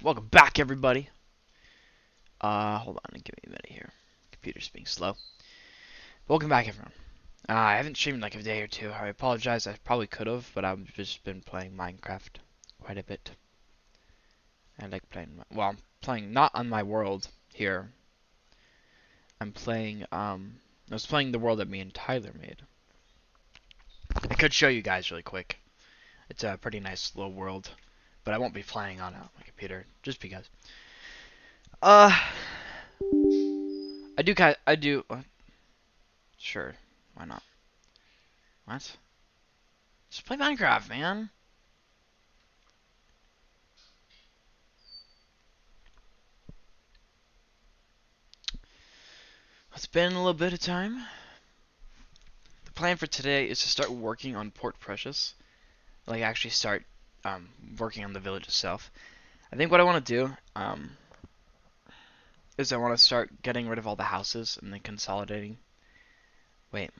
Welcome back, everybody. Hold on, give me a minute here. Computer's being slow. Welcome back, everyone. I haven't streamed in like a day or two. I apologize. I probably could have, but I've just been playing Minecraft quite a bit. I like playing. Well, I'm playing not on my world here. I'm playing. I was playing the world that me and Tyler made. I could show you guys really quick. It's a pretty nice little world, but I won't be playing on my computer just because. Uh, I do. Sure, why not? What? Just play Minecraft, man. It's been a little bit of time. The plan for today is to start working on Port Precious. Like, actually start working on the village itself. I think what I want to do is I want to start getting rid of all the houses and then consolidating. Wait.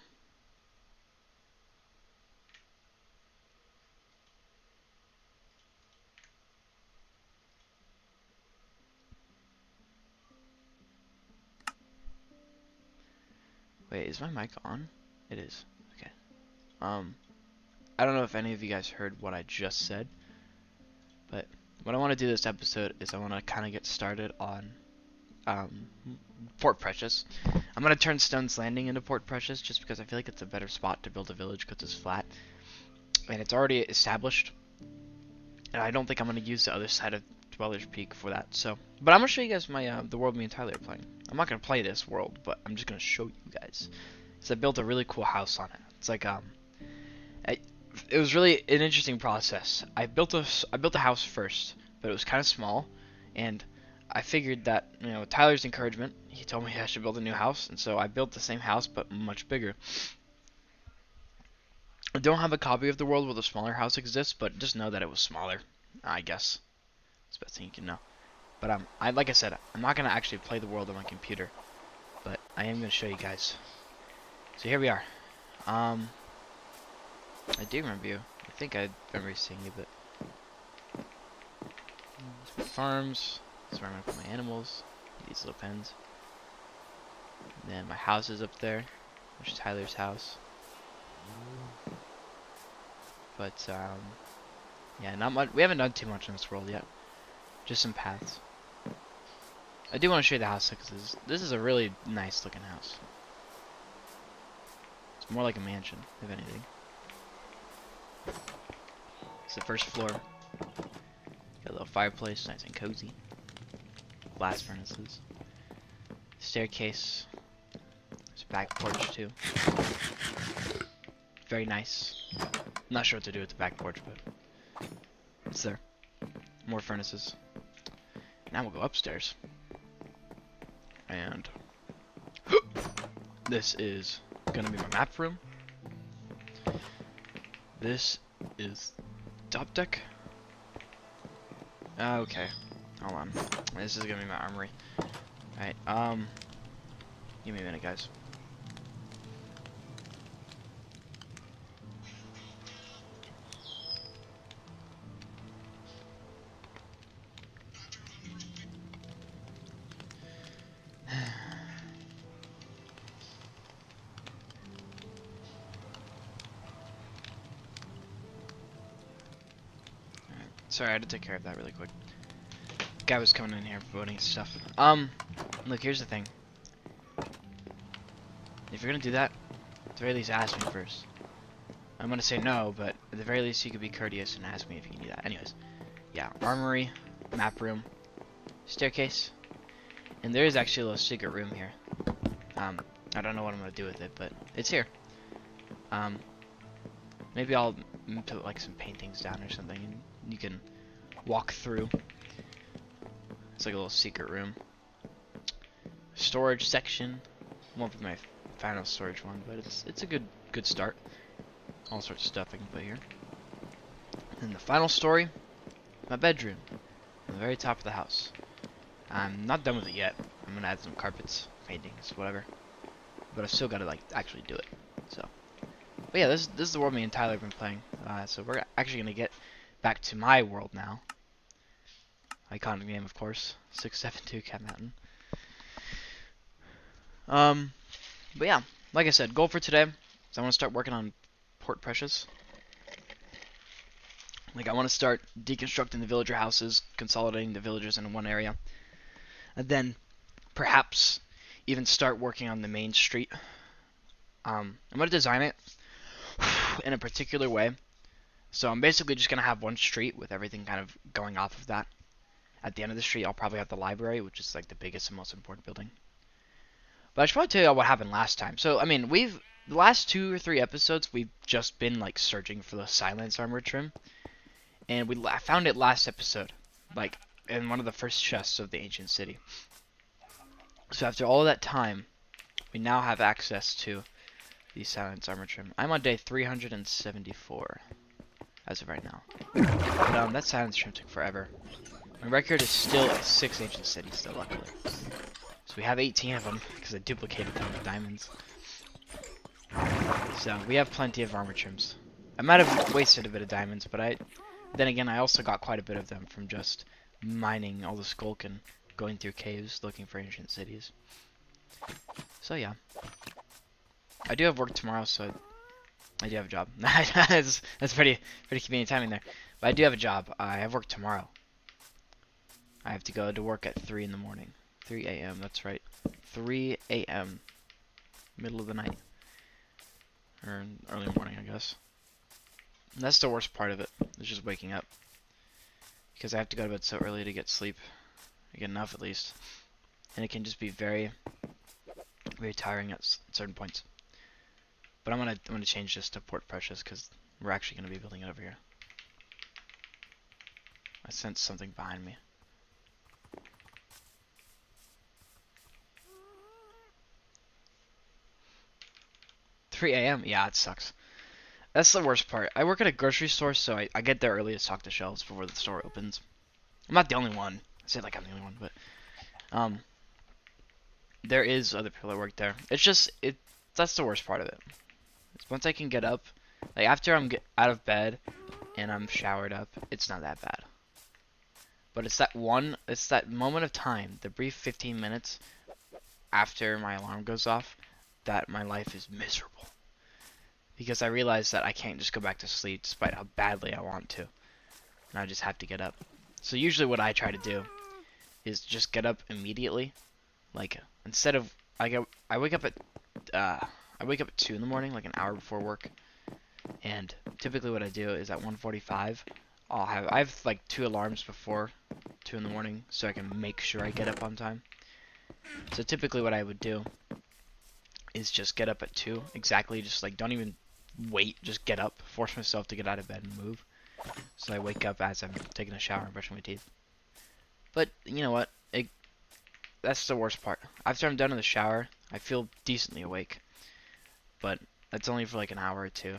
Wait, is my mic on? It is. Okay. I don't know if any of you guys heard what I just said, but what I want to do this episode is I want to kind of get started on um, Port Precious. I'm going to turn Stone's Landing into Port Precious just because I feel like it's a better spot to build a village because it's flat. And it's already established. And I don't think I'm going to use the other side of Dweller's Peak for that. So, but I'm going to show you guys my the world me and Tyler are playing. I'm not going to play this world, but I'm just going to show you guys. So I built a really cool house on it. It's like, it was really an interesting process. I built a house first, but it was kind of small. And I figured that, you know, Tyler's encouragement, he told me I should build a new house, and so I built the same house but much bigger. I don't have a copy of the world where the smaller house exists, but just know that it was smaller, I guess. That's the best thing you can know. But like I said, I'm not gonna actually play the world on my computer, but I am gonna show you guys. So here we are. I do remember you. I think I remember seeing you, but farms. That's where I'm gonna put my animals. These little pens. And then my house is up there, which is Tyler's house. But yeah, not much. We haven't done too much in this world yet. Just some paths. I do want to show you the house because this is a really nice looking house. It's more like a mansion, if anything. It's the first floor. Got a little fireplace, nice and cozy. Blast furnaces. Staircase. There's a back porch too. Very nice. Not sure what to do with the back porch, but it's there. More furnaces. Now we'll go upstairs. And this is gonna be my map room. This is top deck. Okay. Hold on. This is gonna be my armory. Alright, give me a minute, guys. Sorry, I had to take care of that really quick. Guy was coming in here voting stuff. Look, here's the thing. If you're gonna do that, at the very least ask me first. I'm gonna say no, but at the very least you could be courteous and ask me if you can do that. Anyways, yeah, armory, map room, staircase, and there is actually a little secret room here. I don't know what I'm gonna do with it, but it's here. Maybe I'll put like some paintings down or something, and you can walk through. It's like a little secret room. Storage section. Won't be my final storage one, but it's a good start. All sorts of stuff I can put here. And the final story, my bedroom, at the very top of the house. I'm not done with it yet. I'm gonna add some carpets, paintings, whatever. But I've still gotta like actually do it. So, but yeah, this is the world me and Tyler have been playing. So we're actually gonna get back to my world now. Iconic name, of course. 672 Cat Mountain. But yeah, like I said, goal for today is I want to start working on Port Precious. Like, I want to start deconstructing the villager houses, consolidating the villagers in one area, and then perhaps even start working on the main street. I'm going to design it in a particular way. So I'm basically just going to have one street with everything kind of going off of that. At the end of the street, I'll probably have the library, which is like the biggest and most important building. But I should probably tell you what happened last time. So, I mean, the last 2 or 3 episodes, we've just been like searching for the Silence Armor Trim. And I found it last episode, like in one of the first chests of the ancient city. So after all of that time, we now have access to the Silence Armor Trim. I'm on day 374 as of right now. But that Silence Trim took forever. My record is still at 6 ancient cities, still luckily. So we have 18 of them because I duplicated them with diamonds. So we have plenty of armor trims. I might have wasted a bit of diamonds, but then again, I also got quite a bit of them from just mining all the skulk and going through caves looking for ancient cities. So yeah. I do have work tomorrow, so I do have a job. that's pretty convenient timing there. But I do have a job. I have work tomorrow. I have to go to work at 3 in the morning. 3 a.m., that's right. 3 a.m. Middle of the night. Or early morning, I guess. And that's the worst part of it. It's just waking up. Because I have to go to bed so early to get sleep. I get enough at least. And it can just be very, very tiring at certain points. But I'm gonna change this to Port Precious because we're actually gonna be building it over here. I sense something behind me. $3 a.m. Yeah, it sucks. That's the worst part. I work at a grocery store, so I get there early to stock the shelves before the store opens. I'm not the only one. I say like I'm the only one, but there is other people that work there. It's just that's the worst part of it. It's once I can get up, like after I'm out of bed and I'm showered up, it's not that bad. But it's that moment of time, the brief 15 minutes after my alarm goes off, that my life is miserable. Because I realize that I can't just go back to sleep despite how badly I want to. And I just have to get up. So usually what I try to do is just get up immediately. Like instead of I wake up at 2 in the morning, like an hour before work. And typically what I do is at 1:45, I have like 2 alarms before 2 in the morning so I can make sure I get up on time. So typically what I would do is just get up at 2 exactly, just like don't even wait, just get up, force myself to get out of bed and move. So I wake up as I'm taking a shower and brushing my teeth. But you know what? That's the worst part. After I'm done in the shower, I feel decently awake. But that's only for like an hour or 2.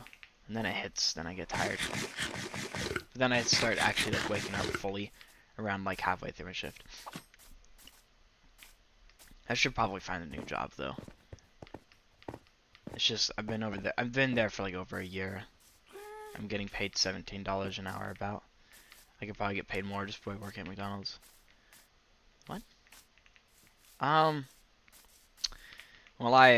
And then it hits, then I get tired. But then I start actually like waking up fully around like halfway through my shift. I should probably find a new job though. It's just I've been there for like over a year. I'm getting paid $17 an hour about. I could probably get paid more just by working at McDonald's. What? Well,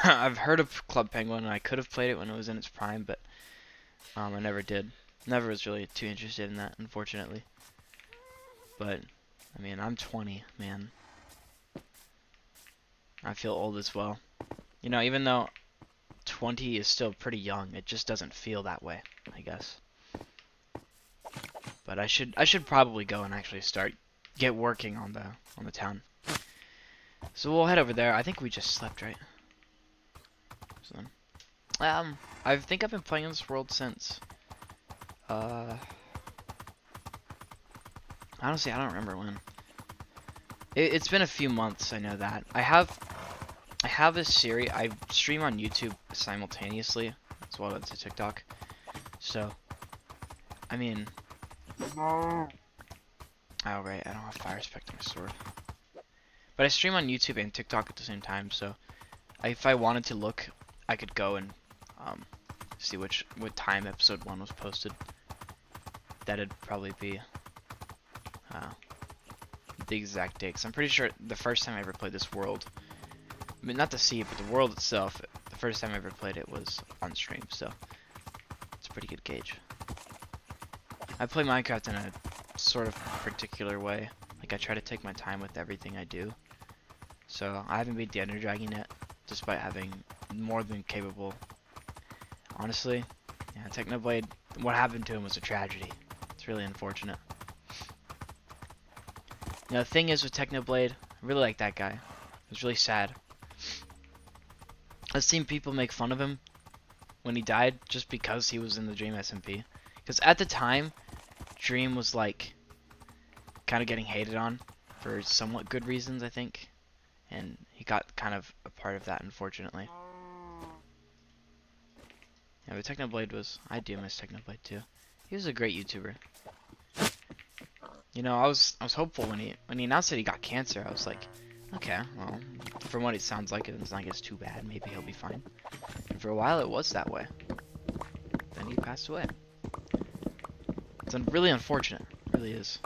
I've heard of Club Penguin, and I could have played it when it was in its prime, but I never did. Never was really too interested in that, unfortunately. But I mean, I'm 20, man. I feel old as well. You know, even though 20 is still pretty young, it just doesn't feel that way, I guess. But I should probably go and actually get working on the town. So we'll head over there. I think we just slept, right? So then, I think I've been playing in this world since honestly, I don't remember when. It's been a few months, I know that. I have a series. I stream on YouTube simultaneously as well as to TikTok. So, I mean, oh right, I don't have fire spec on my sword. But I stream on YouTube and TikTok at the same time, so if I wanted to look, I could go and see what time episode 1 was posted. That'd probably be the exact date, because I'm pretty sure the first time I ever played this world, I mean, not the sea, but the world itself, the first time I ever played it was on stream, so it's a pretty good gauge. I play Minecraft in a sort of particular way. Like, I try to take my time with everything I do. So, I haven't beat the Ender Dragon yet, despite having more than capable. Honestly, yeah, Technoblade, what happened to him was a tragedy. It's really unfortunate. You know, the thing is with Technoblade, I really like that guy. It was really sad. I've seen people make fun of him when he died just because he was in the Dream SMP. Because at the time, Dream was like kind of getting hated on for somewhat good reasons, I think. And he got kind of a part of that, unfortunately. Yeah, but Technoblade was... I do miss Technoblade too. He was a great YouTuber. You know, I was hopeful when he announced that he got cancer. I was like, okay, well, from what it sounds like, it's not like it's too bad. Maybe he'll be fine. And for a while, it was that way. Then he passed away. It's really unfortunate. It really is.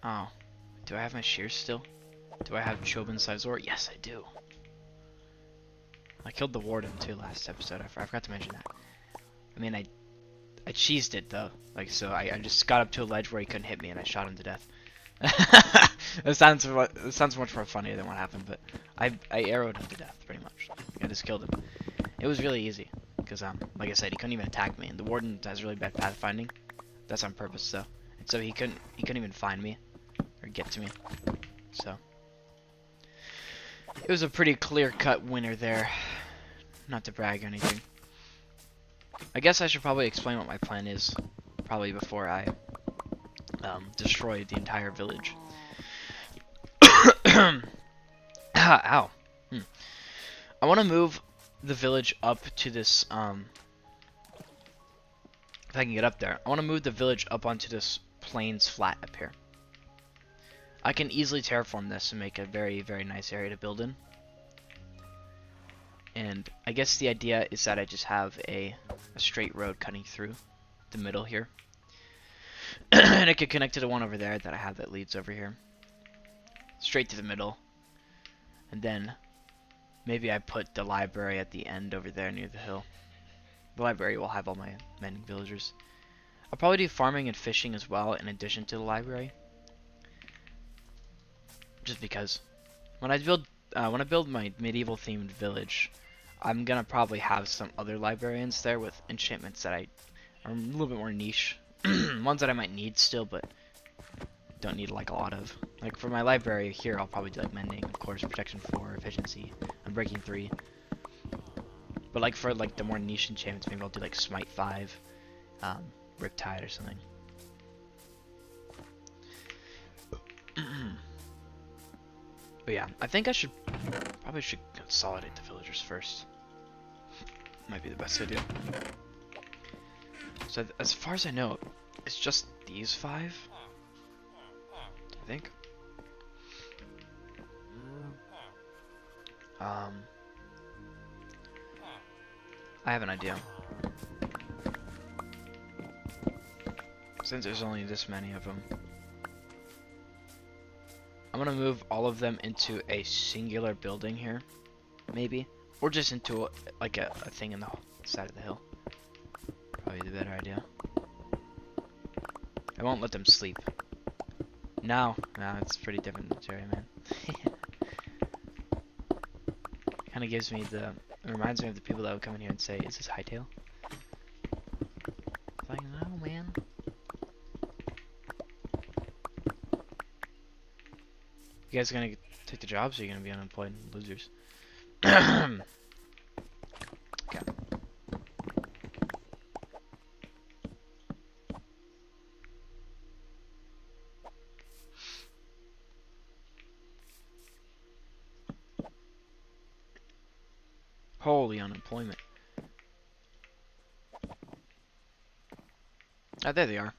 Oh, do I have my shears still? Do I have Chobin Sizor? Yes, I do. I killed the warden too last episode. I forgot to mention that. I mean, I cheesed it though. Like, so I just got up to a ledge where he couldn't hit me and I shot him to death. It sounds much more funny than what happened, but I arrowed him to death pretty much. I just killed him. It was really easy because like I said, he couldn't even attack me, and the warden has really bad pathfinding. That's on purpose though. And so he couldn't even find me or get to me. So it was a pretty clear-cut winner there. Not to brag or anything. I guess I should probably explain what my plan is, probably before I destroy the entire village. Ow. I want to move the village up to this, if I can get up there, I want to move the village up onto this plains flat up here. I can easily terraform this and make a very, very nice area to build in. And I guess the idea is that I just have a straight road cutting through the middle here. And I could connect to the one over there that I have that leads over here. Straight to the middle. And then maybe I put the library at the end over there near the hill. The library will have all my mending villagers. I'll probably do farming and fishing as well in addition to the library. Just because when I build my medieval themed village, I'm gonna probably have some other librarians there with enchantments that are a little bit more niche. Ones that I might need still, but don't need like a lot of. Like for my library here, I'll probably do like mending, of course, protection 4, efficiency, and breaking 3. But like for like the more niche enchantments, maybe I'll do like smite 5, riptide or something. But yeah, I think I probably should consolidate the villagers first. Might be the best idea. So as far as I know, it's just these 5. I think. I have an idea. Since there's only this many of them, I'm gonna move all of them into a singular building here, maybe, or just into like a thing in the side of the hill. Probably the better idea. I won't let them sleep. No, it's pretty different material, man. Kind of gives me it reminds me of the people that would come in here and say, "Is this Hytale?" It's like, no, man. You guys gonna take the jobs, or are you gonna be unemployed losers? Okay. Holy unemployment. Ah, there they are.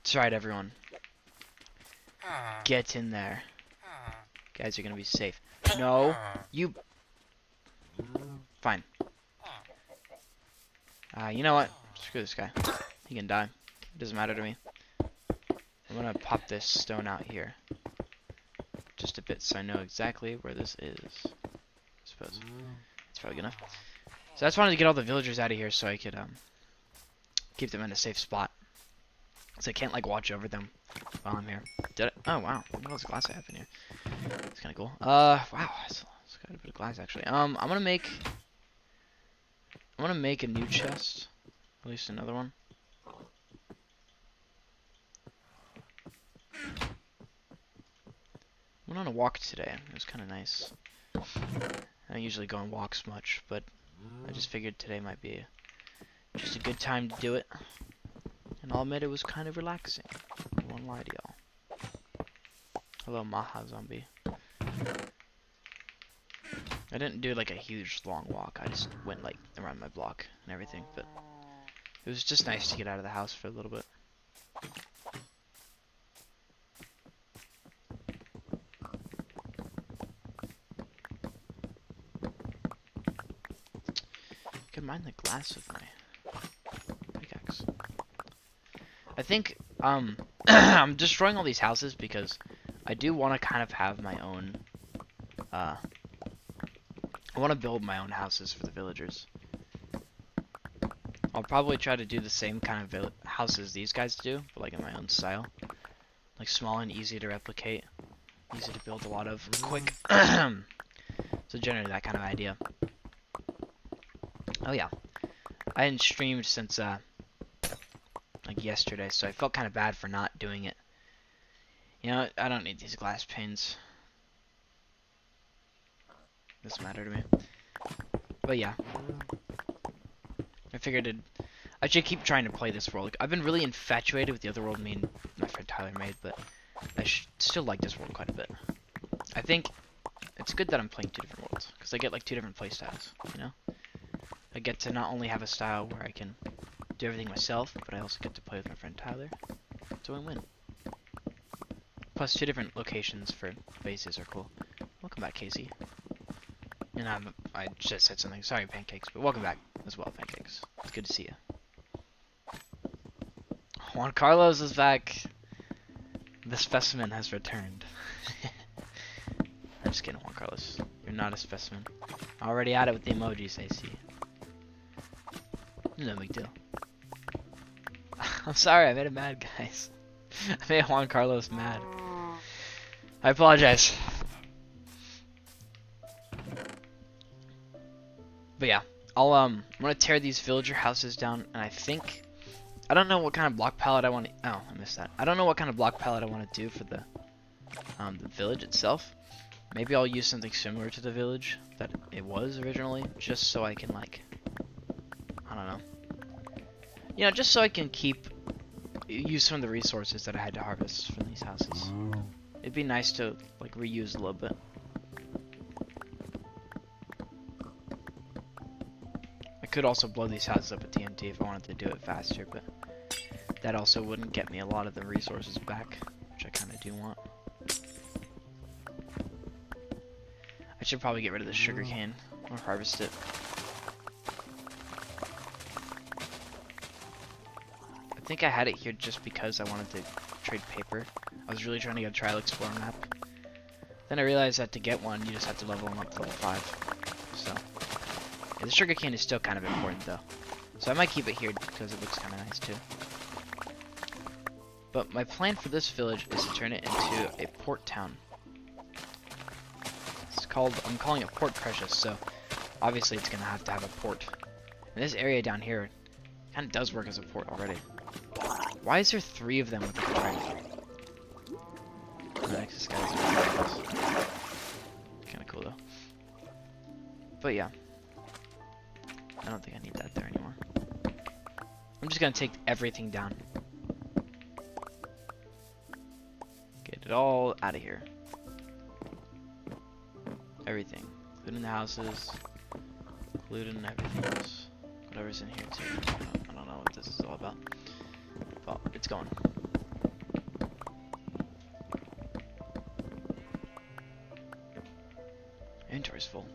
That's right, everyone. Get in there. Guys are gonna be safe. No, you. Fine. You know what? Screw this guy. He can die. It doesn't matter to me. I'm gonna pop this stone out here. Just a bit so I know exactly where this is. I suppose. It's probably good enough. So I just wanted to get all the villagers out of here so I could keep them in a safe spot. So I can't like watch over them while I'm here. Did I? Oh wow. Look at all this glass I have in here. It's kinda cool. Wow, it's got a bit of glass actually. I'm gonna make a new chest. At least another one. Went on a walk today. It was kind of nice. I don't usually go on walks much, but I just figured today might be just a good time to do it. And I'll admit it was kind of relaxing. I won't lie to y'all. Hello, Maha Zombie. I didn't do like a huge long walk. I just went like around my block and everything, but it was just nice to get out of the house for a little bit. I can mine the glass with my pickaxe. I think I'm destroying all these houses because I do want to kind of have my own I want to build my own houses for the villagers. I'll probably try to do the same kind of houses these guys do, but like in my own style. Like small and easy to replicate. Easy to build a lot of quick. So generally that kind of idea. Oh yeah. I hadn't streamed since like yesterday, so I felt kind of bad for not doing it. You know, I don't need these glass panes. Doesn't matter to me. But yeah. I figured I should keep trying to play this world. I've been really infatuated with the other world me and my friend Tyler made, but I still like this world quite a bit. I think it's good that I'm playing two different worlds, because I get like two different play styles, you know? I get to not only have a style where I can do everything myself, but I also get to play with my friend Tyler. So I win. Plus, two different locations for bases are cool. Welcome back, Casey. And I just said something. Sorry, Pancakes, but welcome back as well, Pancakes. It's good to see you. Juan Carlos is back. The specimen has returned. I'm just kidding, Juan Carlos. You're not a specimen. Already at it with the emojis, I see. No big deal. I'm sorry, I made him mad, guys. I made Juan Carlos mad. I apologize. But yeah, I'm gonna tear these villager houses down, and I don't know what kind of block palette I want to. Oh, I missed that. I don't know what kind of block palette I want to do for the village itself. Maybe I'll use something similar to the village that it was originally, just so I can like, I don't know. You know, just so I can use some of the resources that I had to harvest from these houses. It'd be nice to like reuse a little bit. I could also blow these houses up with TNT if I wanted to do it faster, but that also wouldn't get me a lot of the resources back, which I kind of do want. I should probably get rid of the sugarcane or harvest it. I think I had it here just because I wanted to trade paper. I was really trying to get a Trial Explorer map. Then I realized that to get one, you just have to level them up to level 5. So, yeah, the sugarcane is still kind of important though. So I might keep it here because it looks kind of nice too. But my plan for this village is to turn it into a port town. I'm calling it Port Precious, so obviously it's gonna have to have a port. And this area down here kind of does work as a port already. Why is there 3 of them with the trident? This guy's kind of cool though. But yeah, I don't think I need that there anymore. I'm just gonna take everything down. Get it all out of here. Everything, including the houses, including everything else, whatever's in here too. I don't know what this is all about. Well, it's gone. inventory's full.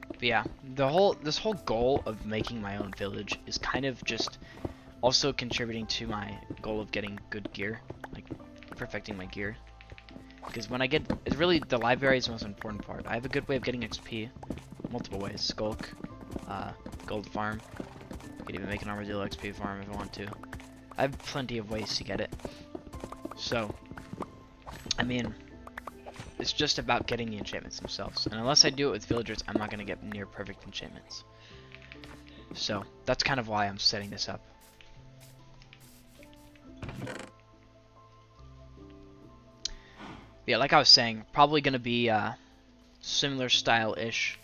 But yeah, this whole goal of making my own village is kind of just also contributing to my goal of getting good gear, like perfecting my gear. Because when I get, it's really the library is the most important part. I have a good way of getting XP, multiple ways: Skulk, gold farm. I could even make an armadillo XP farm if I want to. I have plenty of ways to get it. So, I mean, it's just about getting the enchantments themselves. And unless I do it with villagers, I'm not going to get near perfect enchantments. So, that's kind of why I'm setting this up. Yeah, like I was saying, probably going to be similar style-ish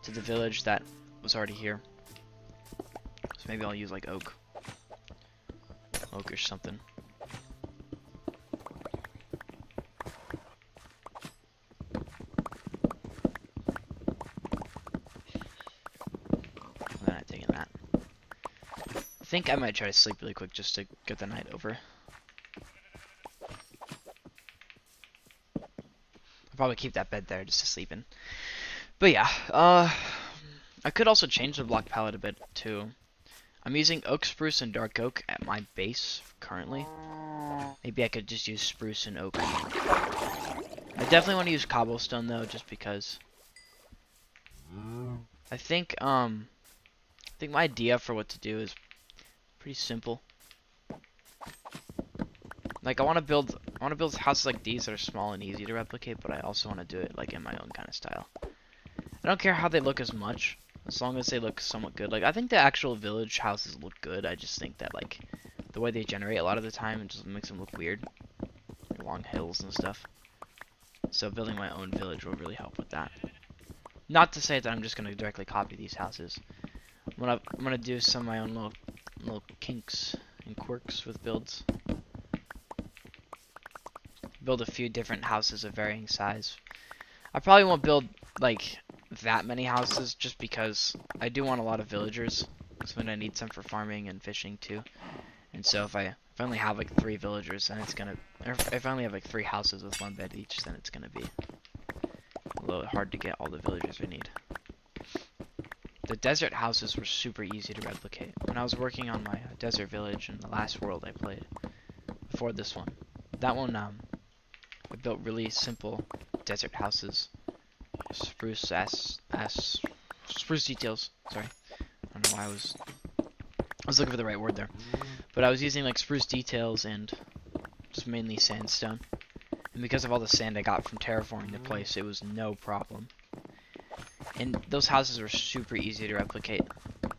to the village that was already here. So maybe I'll use like oak. Oak or something. I'm not taking that. I think I might try to sleep really quick just to get the night over. I'll probably keep that bed there just to sleep in. But yeah, I could also change the block palette a bit too. I'm using oak, spruce, and dark oak at my base currently. Maybe I could just use spruce and oak. I definitely want to use cobblestone though, just because. I think my idea for what to do is pretty simple. Like I want to build houses like these that are small and easy to replicate, but I also want to do it like in my own kind of style. I don't care how they look as much, as long as they look somewhat good. Like I think the actual village houses look good. I just think that like the way they generate a lot of the time, it just makes them look weird, along hills and stuff. So building my own village will really help with that. Not to say that I'm just gonna directly copy these houses. I'm gonna do some of my own little kinks and quirks with builds. Build a few different houses of varying size. I probably won't build like that many houses just because I do want a lot of villagers. So I need some for farming and fishing too. And so if I only have like 3 villagers, then it's gonna, or if I only have like 3 houses with 1 bed each, then it's gonna be a little hard to get all the villagers we need. The desert houses were super easy to replicate. When I was working on my desert village in the last world I played, before this one, that one I built really simple desert houses. Spruce spruce details. Sorry, I don't know why I was looking for the right word there, but I was using like spruce details and just mainly sandstone. And because of all the sand I got from terraforming the place, it was no problem. And those houses were super easy to replicate.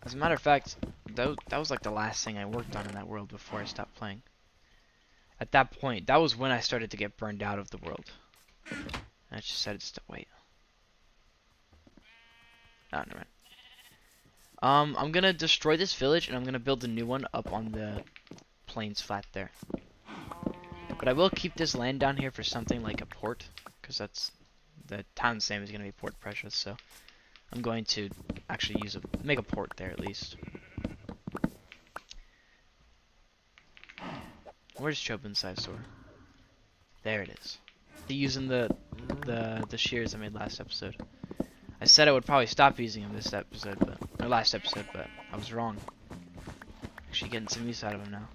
As a matter of fact, that was like the last thing I worked on in that world before I stopped playing. At that point, that was when I started to get burned out of the world. And I just decided to wait. Oh, never mind. I'm gonna destroy this village and I'm gonna build a new one up on the plains flat there. But I will keep this land down here for something like a port, because that's the town's name is gonna be Port Precious. So I'm going to actually make a port there at least. Where's Chobin's size sword? There it is. Using the shears I made last episode. I said I would probably stop using them this episode, or last episode, but I was wrong. Actually getting some use out of them now.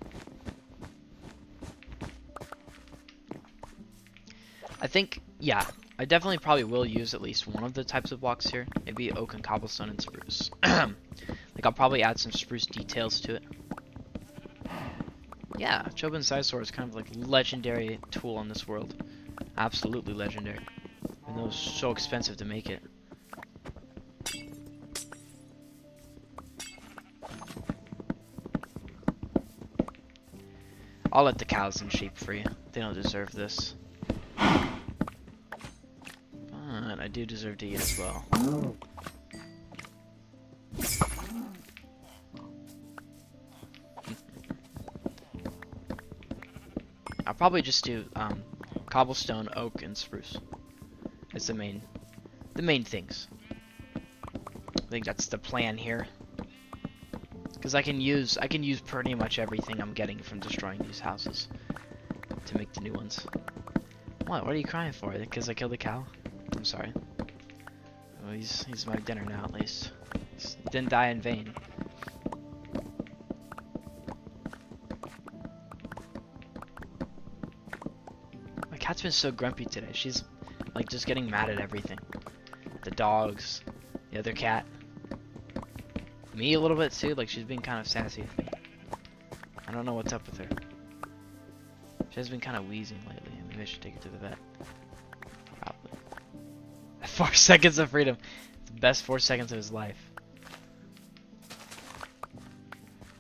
I think, yeah, I definitely probably will use at least one of the types of blocks here. Maybe oak and cobblestone and spruce. Like I'll probably add some spruce details to it. Yeah, Chobin's Side Sword is kind of like a legendary tool in this world. Absolutely legendary. Even though it's so expensive to make it. I'll let the cows and sheep free. They don't deserve this. But I do deserve to eat as well. I'll probably just do cobblestone, oak, and spruce. It's the main things. I think that's the plan here. Because I can use pretty much everything I'm getting from destroying these houses. to make the new ones. What are you crying for? Because I killed the cow? I'm sorry. Well, he's my dinner now, at least. He didn't die in vain. My cat's been so grumpy today. She's like just getting mad at everything. The dogs, the other cat, me a little bit too. Like she's been kind of sassy with me. I don't know what's up with her. She has been kind of wheezing lately. Maybe I should take her to the vet. Probably. 4 seconds of freedom. It's the best 4 seconds of his life.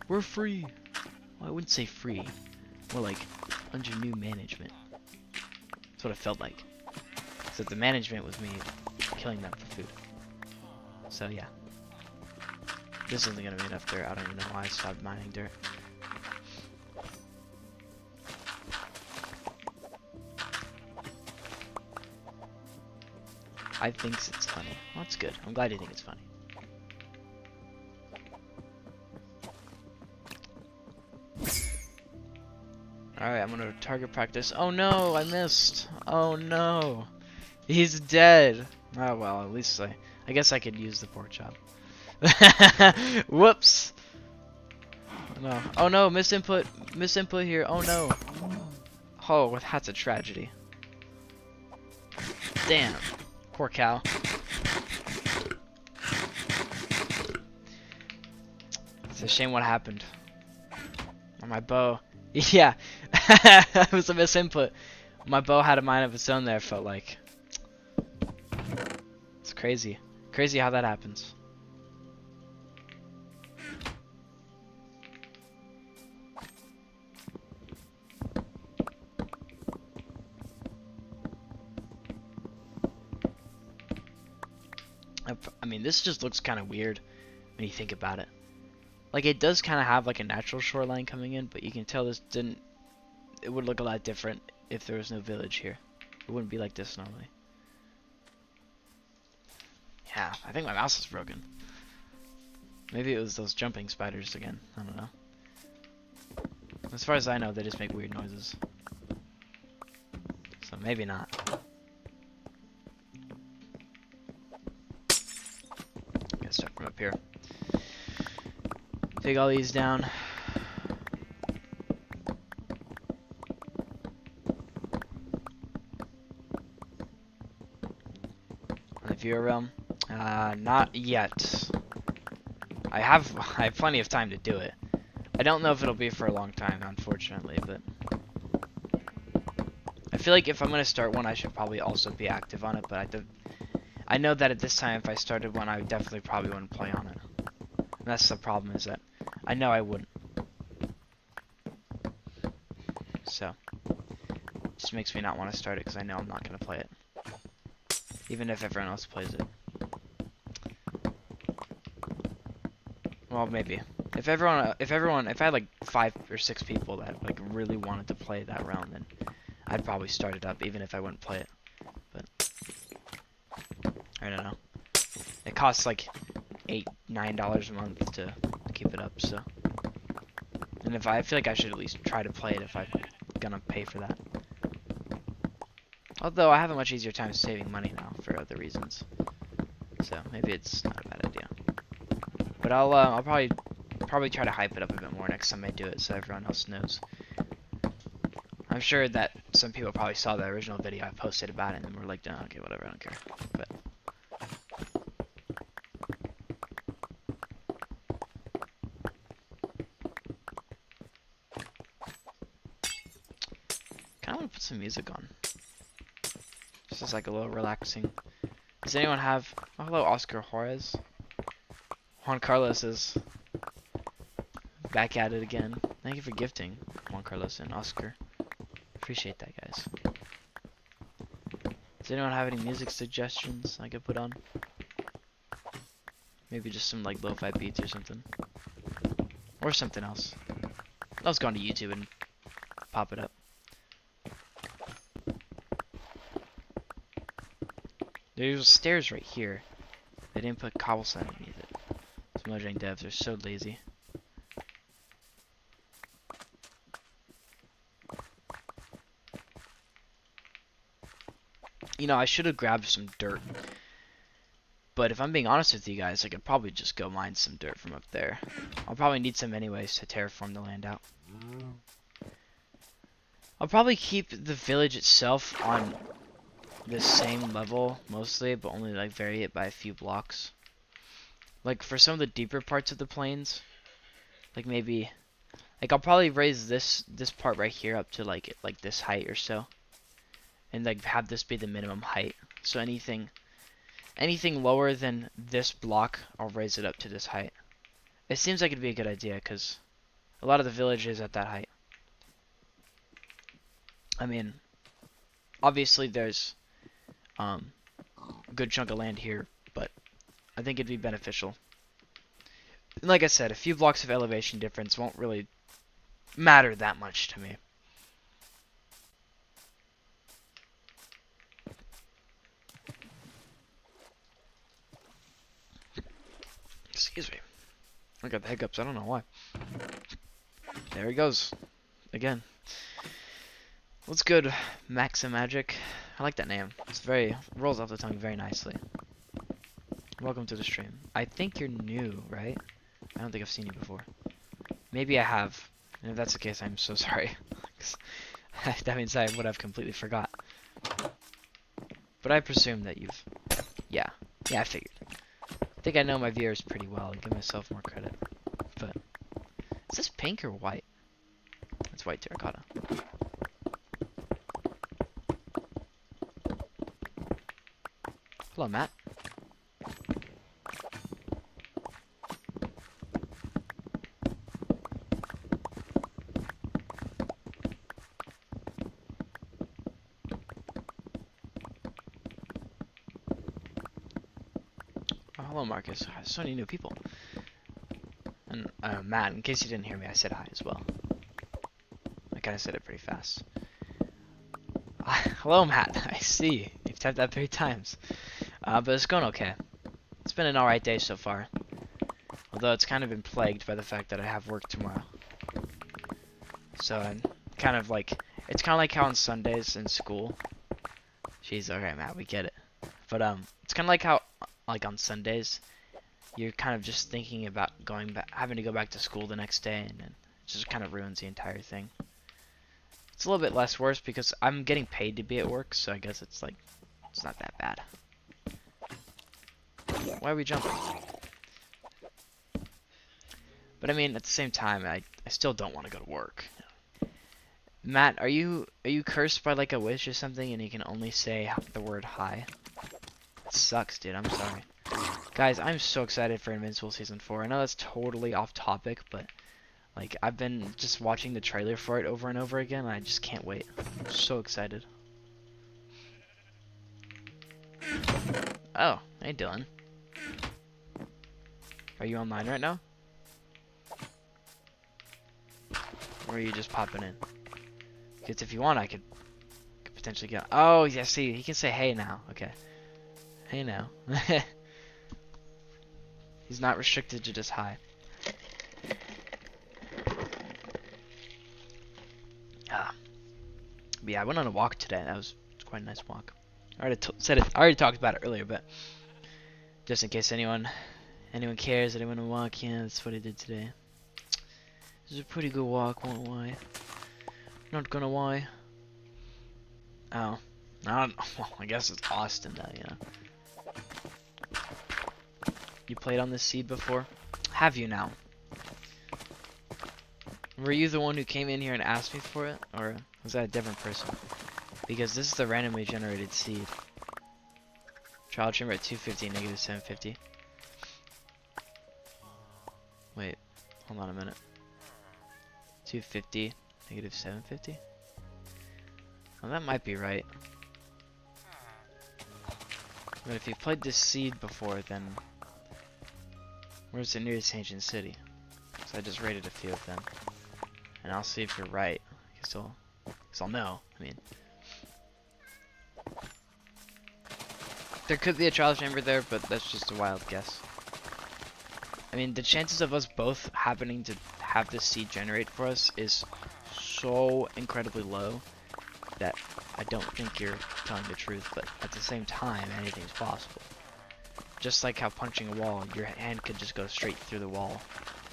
We're free. Well, I wouldn't say free. More like under new management. That's what it felt like. Except the management was me killing them for food. So yeah. This isn't gonna be enough dirt. I don't even know why I stopped mining dirt. I thinks it's funny. Well, that's good. I'm glad you think it's funny. Alright, I'm gonna target practice. Oh no, I missed. Oh no. He's dead. Oh well, at least I guess I could use the pork chop. Whoops. No. Oh no, misinput. Misinput here. Oh no. Oh, that's a tragedy. Damn. Poor cow. It's a shame what happened. On my bow. Yeah. It was a misinput. My bow had a mind of its own there, felt like. It's crazy. Crazy how that happens. I mean, this just looks kind of weird when you think about it. Like, it does kind of have like a natural shoreline coming in, but you can tell this didn't... It would look a lot different if there was no village here. It wouldn't be like this normally. Yeah, I think my mouse is broken. Maybe it was those jumping spiders again. I don't know. As far as I know, they just make weird noises. So maybe not. Gotta start from up here. Take all these down. On the viewer realm, not yet. I have plenty of time to do it. I don't know if it'll be for a long time, unfortunately, but I feel like if I'm gonna start one, I should probably also be active on it. But I know that at this time, if I started one, I definitely probably wouldn't play on it. And that's the problem, is that I know I wouldn't. So, it just makes me not want to start it because I know I'm not going to play it. Even if everyone else plays it. Well, maybe. If I had like 5 or 6 people that like really wanted to play that round, then I'd probably start it up even if I wouldn't play it. But I don't know. It costs like $8-9 a month to keep it up, so. And if I feel like I should at least try to play it if I'm gonna pay for that. Although I have a much easier time saving money now for other reasons, so maybe it's not a bad idea. But I'll probably try to hype it up a bit more next time I do it, so everyone else knows. I'm sure that some people probably saw the original video I posted about it and were like, "Oh, okay, whatever, I don't care." But I want to put some music on. Just as like a little relaxing. Does anyone have... Oh, hello, Oscar Juarez. Juan Carlos is back at it again. Thank you for gifting, Juan Carlos and Oscar. Appreciate that, guys. Does anyone have any music suggestions I could put on? Maybe just some like lo-fi beats or something. Or something else. I'll just go onto YouTube and pop it up. There's stairs right here. They didn't put cobblestone underneath it. These Mojang devs are so lazy. You know, I should have grabbed some dirt. But if I'm being honest with you guys, I could probably just go mine some dirt from up there. I'll probably need some anyways to terraform the land out. I'll probably keep the village itself on the same level mostly, but only like vary it by a few blocks. Like for some of the deeper parts of the plains, like maybe, like I'll probably raise this part right here up to like this height or so, and like have this be the minimum height. So anything lower than this block, I'll raise it up to this height. It seems like it'd be a good idea because a lot of the village is at that height. I mean, obviously there's a good chunk of land here, but I think it'd be beneficial. And like I said, a few blocks of elevation difference won't really matter that much to me. Excuse me. I got the hiccups, I don't know why. There he goes. Again. What's good, Maximagic? I like that name. It's very, rolls off the tongue very nicely. Welcome to the stream. I think you're new, right? I don't think I've seen you before. Maybe I have. And if that's the case, I'm so sorry. That means I would have completely forgot. But I presume that you've... Yeah, I figured. I think I know my viewers pretty well. I'll give myself more credit. But... Is this pink or white? It's white terracotta. Hello, Matt. Oh, hello, Marcus. So many new people. And Matt, in case you didn't hear me, I said hi as well. I kind of said it pretty fast. Hello, Matt. I see. You've typed that 3 times. But it's going okay. It's been an alright day so far. Although it's kind of been plagued by the fact that I have work tomorrow. So I'm kind of like... It's kind of like how on Sundays in school... Jeez, okay, Matt, we get it. But it's kind of like how, like on Sundays, you're kind of just thinking about going back, having to go back to school the next day, and it just kind of ruins the entire thing. It's a little bit less worse because I'm getting paid to be at work, so I guess it's like, it's not that bad. Why are we jumping? But I mean, at the same time, I still don't want to go to work. Matt, are you cursed by like a wish or something, and you can only say the word hi? It sucks, dude. I'm sorry. Guys, I'm so excited for Invincible Season 4. I know that's totally off topic, but like I've been just watching the trailer for it over and over again, and I just can't wait. I'm so excited. Oh, hey Dylan. Are you online right now? Or are you just popping in? Because if you want, I could potentially get... Oh, yeah, see, he can say hey now. Okay. Hey now. He's not restricted to just hi. But yeah, I went on a walk today. That was quite a nice walk. I already talked about it earlier, but just in case anyone cares, anyone want to walk, yeah, that's what I did today. This is a pretty good walk, won't lie. Not gonna lie. Oh, well, I guess it's Austin now, yeah. You played on this seed before? Have you now? Were you the one who came in here and asked me for it, or was that a different person? Because this is the randomly generated seed. Trial chamber at 250, negative 750. Wait, hold on a minute. 250, negative 750? Well, that might be right. But if you've played this seed before, then where's the nearest ancient city? So I just rated a few of them. And I'll see if you're right. Because I'll know. I mean, there could be a trial chamber there, but that's just a wild guess. I mean, the chances of us both happening to have this seed generate for us is so incredibly low that I don't think you're telling the truth, but at the same time, anything's possible. Just like how punching a wall, your hand could just go straight through the wall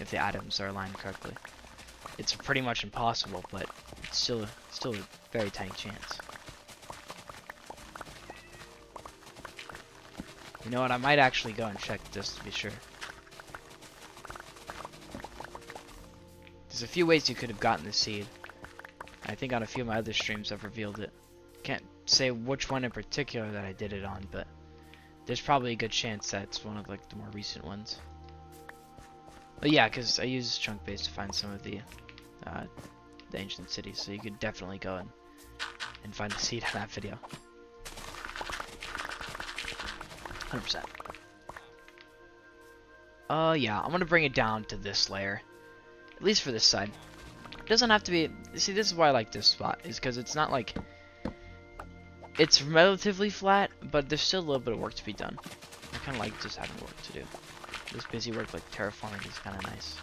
if the items are aligned correctly. It's pretty much impossible, but it's still a very tiny chance. You know what, I might actually go and check this to be sure. There's a few ways you could have gotten the seed. I think on a few of my other streams I've revealed it. Can't say which one in particular that I did it on, but there's probably a good chance that it's one of like the more recent ones. But yeah, because I use chunk base to find some of the ancient cities, so you could definitely go and find the seed in that video. 100%. Yeah, I'm gonna bring it down to this layer, at least for this side. It doesn't have to be. See, this is why I like this spot, is because it's not like it's relatively flat, but there's still a little bit of work to be done. I kind of like just having work to do. This busy work, like terraforming, is kind of nice.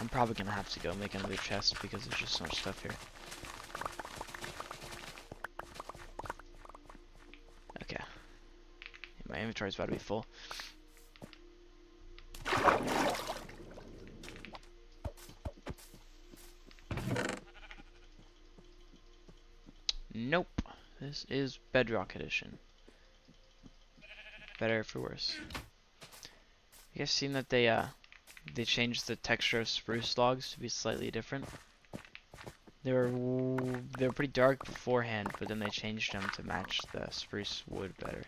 I'm probably gonna have to go make another chest because there's just so much stuff here. Okay. My inventory's about to be full. Nope. This is Bedrock Edition. Better for worse. You guys seen that they changed the texture of spruce logs to be slightly different? They were pretty dark beforehand, but then they changed them to match the spruce wood better.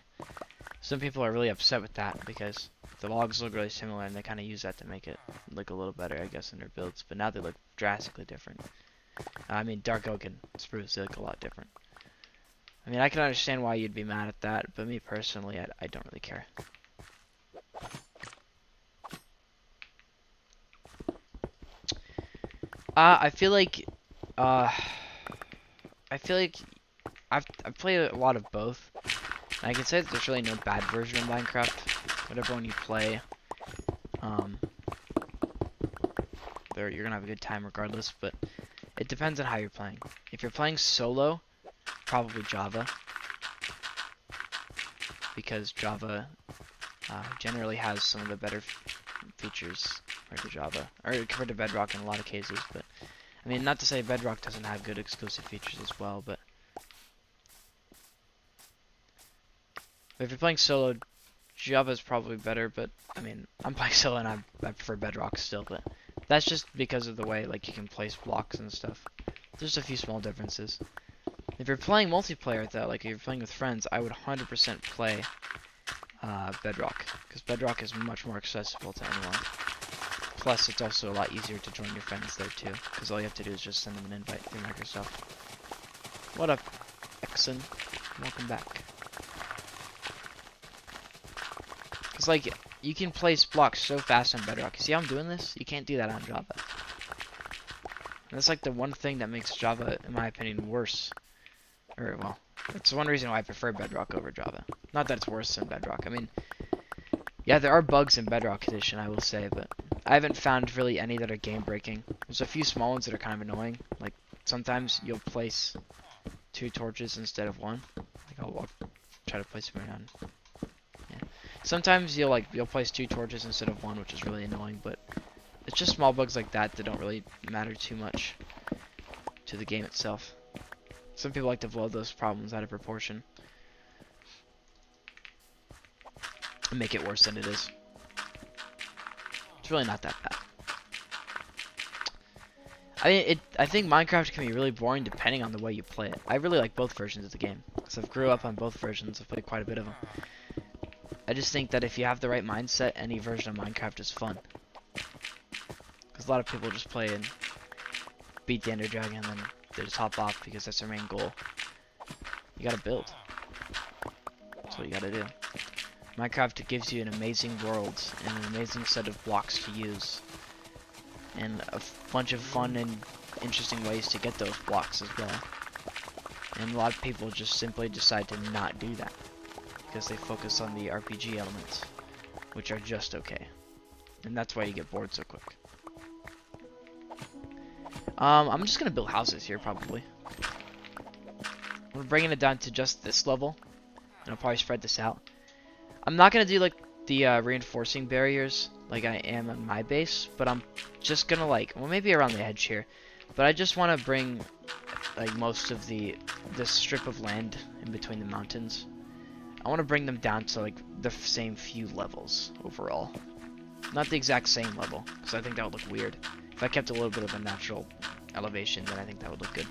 Some people are really upset with that because the logs look really similar and they kind of use that to make it look a little better, I guess, in their builds. But now they look drastically different. I mean, dark oak and spruce, they look a lot different. I mean, I can understand why you'd be mad at that, but me personally, I don't really care. I feel like I've played a lot of both. And I can say that there's really no bad version of Minecraft. Whatever one you play, you're gonna have a good time regardless. But it depends on how you're playing. If you're playing solo, probably Java, because Java generally has some of the better features compared to Java, or compared to Bedrock in a lot of cases. But I mean, not to say Bedrock doesn't have good exclusive features as well, but if you're playing solo, Java is probably better. But I mean, I'm playing solo and I prefer Bedrock still, but that's just because of the way like you can place blocks and stuff. There's a few small differences. If you're playing multiplayer though, like if you're playing with friends, I would 100% play Bedrock, because Bedrock is much more accessible to anyone. Plus, it's also a lot easier to join your friends there too, because all you have to do is just send them an invite through Microsoft. What up, Exon? Welcome back. Because like, you can place blocks so fast on Bedrock. You see how I'm doing this? You can't do that on Java. And that's like the one thing that makes Java, in my opinion, worse. Or, well, that's one reason why I prefer Bedrock over Java. Not that it's worse than Bedrock. I mean, yeah, there are bugs in Bedrock Edition, I will say, but I haven't found really any that are game-breaking. There's a few small ones that are kind of annoying. Like, sometimes you'll place 2 torches instead of 1. Like, I'll try to place them around. Yeah. Sometimes you'll place 2 torches instead of 1, which is really annoying, but it's just small bugs like that that don't really matter too much to the game itself. Some people like to blow those problems out of proportion and make it worse than it is. It's really not that bad. I think Minecraft can be really boring depending on the way you play it. I really like both versions of the game, because I've grew up on both versions. I've played quite a bit of them. I just think that if you have the right mindset, any version of Minecraft is fun. Because a lot of people just play and beat the Ender Dragon and then they just hop off because that's their main goal. You gotta build. That's what you gotta do. Minecraft gives you an amazing world and an amazing set of blocks to use. And a bunch of fun and interesting ways to get those blocks as well. And a lot of people just simply decide to not do that. Because they focus on the RPG elements, which are just okay. And that's why you get bored so quick. I'm just gonna build houses here, probably. We're bringing it down to just this level. And I'll probably spread this out. I'm not gonna do like the reinforcing barriers like I am on my base, but I'm just gonna like, well, maybe around the edge here. But I just want to bring like most of this strip of land in between the mountains. I want to bring them down to like the same few levels overall. Not the exact same level, because I think that would look weird. If I kept a little bit of a natural elevation, then I think that would look good.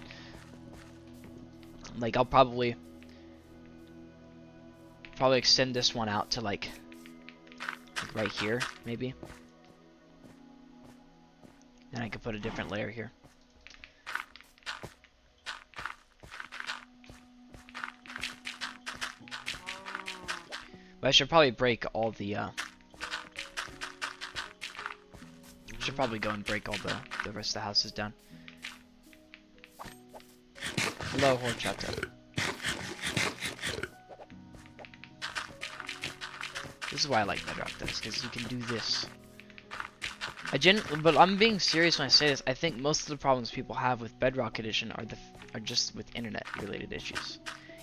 Like, I'll probably extend this one out to like right here, maybe. Then I could put a different layer here. But I should probably break all the should probably go and break all the rest of the houses down. Hello, horchata. This is why I like Bedrock, because you can do this. But I'm being serious when I say this. I think most of the problems people have with Bedrock Edition are just with internet-related issues.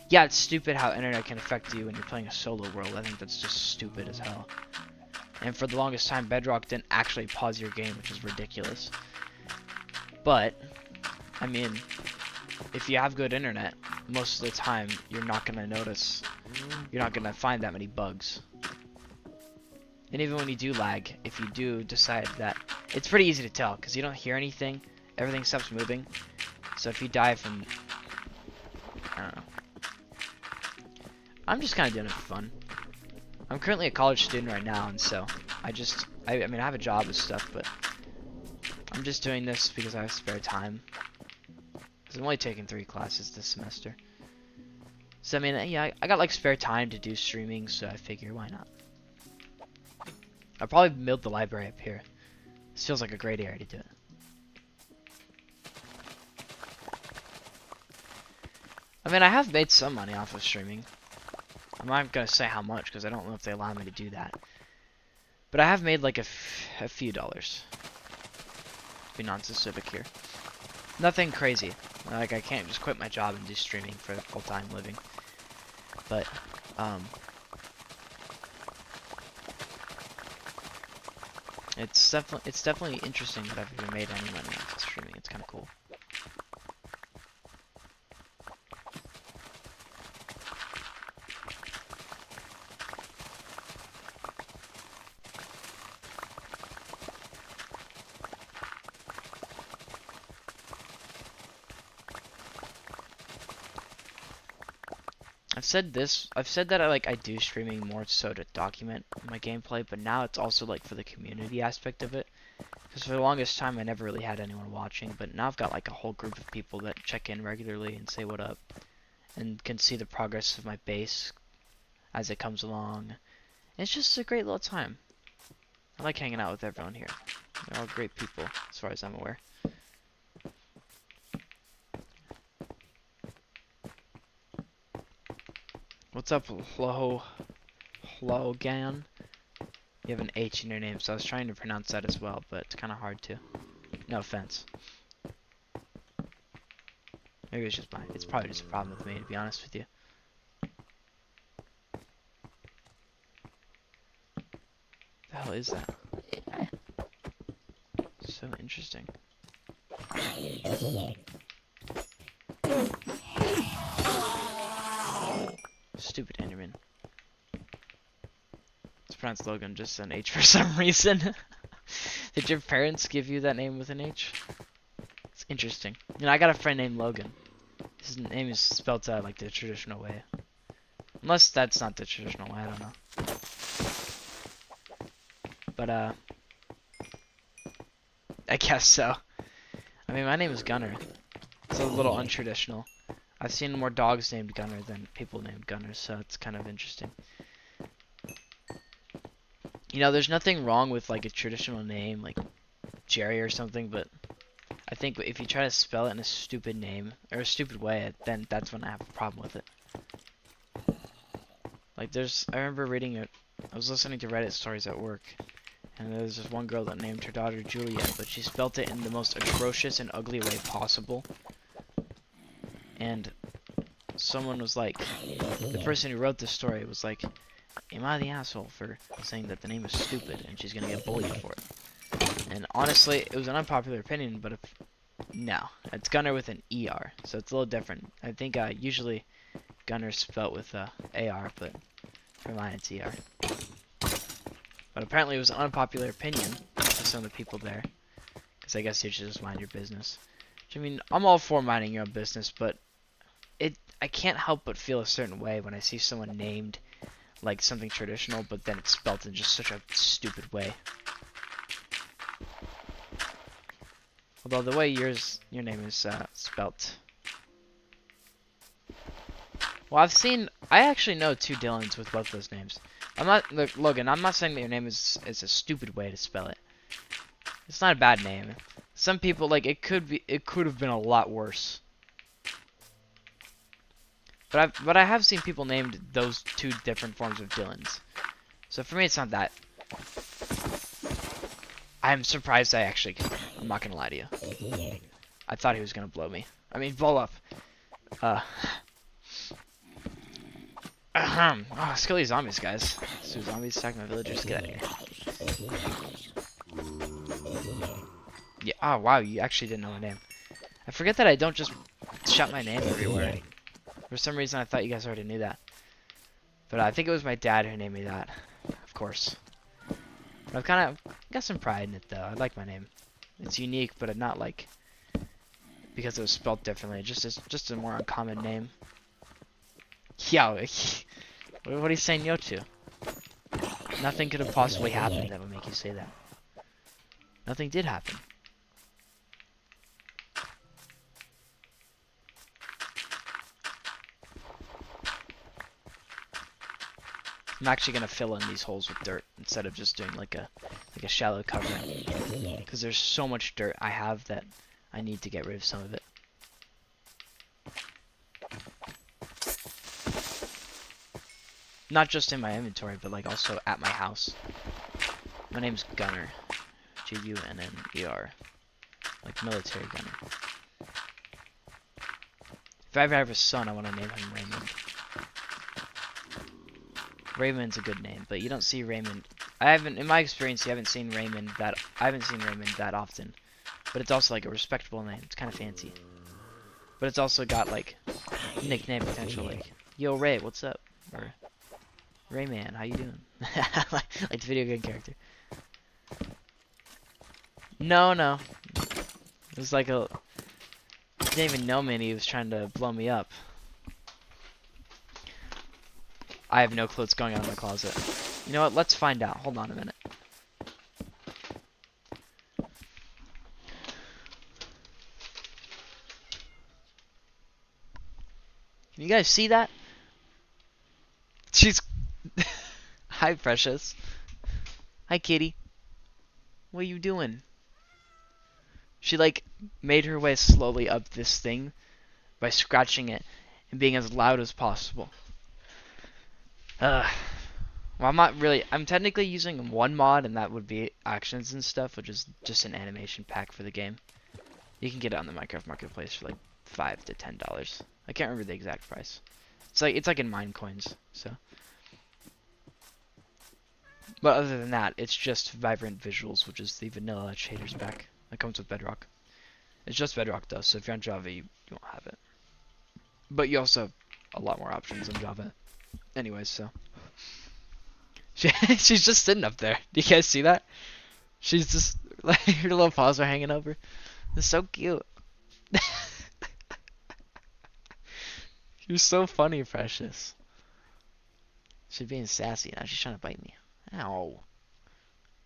Yeah, it's stupid how internet can affect you when you're playing a solo world. I think that's just stupid as hell. And for the longest time, Bedrock didn't actually pause your game, which is ridiculous. But, I mean, if you have good internet, most of the time, you're not going to notice, you're not going to find that many bugs. And even when you do lag, if you do decide that, it's pretty easy to tell, because you don't hear anything, everything stops moving. So if you die from, I don't know. I'm just kind of doing it for fun. I'm currently a college student right now, and so I mean, I have a job and stuff, but I'm just doing this because I have spare time. Because I'm only taking 3 classes this semester. So, I mean, yeah, I got like spare time to do streaming, so I figure, why not? I'll probably build the library up here. This feels like a great area to do it. I mean, I have made some money off of streaming. I'm not gonna say how much because I don't know if they allow me to do that. But I have made like a few dollars. To be non-specific here. Nothing crazy. Like, I can't just quit my job and do streaming for a full-time living. But, it's definitely interesting that I've even made any money off of streaming. It's kind of cool. I've said that I do streaming more so to document my gameplay, but now it's also like for the community aspect of it. Because for the longest time I never really had anyone watching, but now I've got like a whole group of people that check in regularly and say what up, and can see the progress of my base as it comes along. And it's just a great little time. I like hanging out with everyone here. They're all great people, as far as I'm aware. What's up, Logan? You have an H in your name, so I was trying to pronounce that as well, but it's kind of hard to. No offense. Maybe it's just mine. It's probably just a problem with me, to be honest with you. The hell is that? So interesting. Stupid Enderman. It's pronounced Logan, just an H for some reason. Did your parents give you that name with an H? It's interesting. You know, I got a friend named Logan. His name is spelled out like the traditional way. Unless that's not the traditional way, I don't know. But, I guess so. I mean, my name is Gunner. It's a little untraditional. I've seen more dogs named Gunner than people named Gunner, so it's kind of interesting. You know, there's nothing wrong with like a traditional name like Jerry or something, but I think if you try to spell it in a stupid name or a stupid way, then that's when I have a problem with it. Like I remember reading it. I was listening to Reddit stories at work, and there was this one girl that named her daughter Juliet, but she spelt it in the most atrocious and ugly way possible. And someone was like, the person who wrote this story was like, am I the asshole for saying that the name is stupid and she's gonna get bullied for it? And honestly, it was an unpopular opinion, but no, it's Gunner with an ER, so it's a little different. I think usually Gunner's spelt with AR, but for mine it's ER. But apparently it was an unpopular opinion to some of the people there, because I guess you should just mind your business. Which, I mean, I'm all for minding your own business, but I can't help but feel a certain way when I see someone named like something traditional, but then it's spelt in just such a stupid way. Although the way your name is spelt. Well, I actually know 2 Dylans with both those names. Look, Logan, I'm not saying that your name is a stupid way to spell it. It's not a bad name. Some people, like, it could have been a lot worse. But I have seen people named those 2 different forms of Dylans. So for me, it's not that. I'm surprised I'm not gonna lie to you. I thought he was gonna blow me. I mean, blow up. Oh, let's kill these zombies, guys. So zombies attack my villagers. Get out of here. Yeah. Oh wow, you actually didn't know my name. I forget that I don't just shout my name everywhere. For some reason, I thought you guys already knew that. But I think it was my dad who named me that. Of course. But I've kind of got some pride in it, though. I like my name. It's unique, but not like because it was spelled differently. Just a more uncommon name. Yo, what are you saying yo to? Nothing could have possibly happened that would make you say that. Nothing did happen. I'm actually gonna fill in these holes with dirt instead of just doing like a shallow covering, because there's so much dirt I have that I need to get rid of some of it. Not just in my inventory, but like also at my house. My name's Gunner, G-U-N-N-E-R, like military gunner. If I ever have a son, I want to name him Raymond. Raymond's a good name, but you don't see Raymond. In my experience, I haven't seen Raymond that often. But it's also like a respectable name. It's kind of fancy. But it's also got like nickname potential, like Yo Ray, what's up? Or Rayman, how you doing? like the video game character. No. It was like he didn't even know me and he was trying to blow me up. I have no clue what's going on in my closet. You know what? Let's find out. Hold on a minute. Can you guys see that? She's... Hi, Precious. Hi, kitty. What are you doing? She, like, made her way slowly up this thing by scratching it and being as loud as possible. Well, I'm technically using one mod, and that would be Actions and Stuff, which is just an animation pack for the game. You can get it on the Minecraft Marketplace for like $5 to $10. I can't remember the exact price. It's like in Minecoins, so. But other than that, it's just Vibrant Visuals, which is the vanilla shaders pack that comes with Bedrock. It's just Bedrock though, so if you're on Java, you won't have it. But you also have a lot more options on Java. Anyways, so. She's just sitting up there. Do you guys see that? She's just, like, her little paws are hanging over. It's so cute. You're so funny, Precious. She's being sassy now. She's trying to bite me. Ow.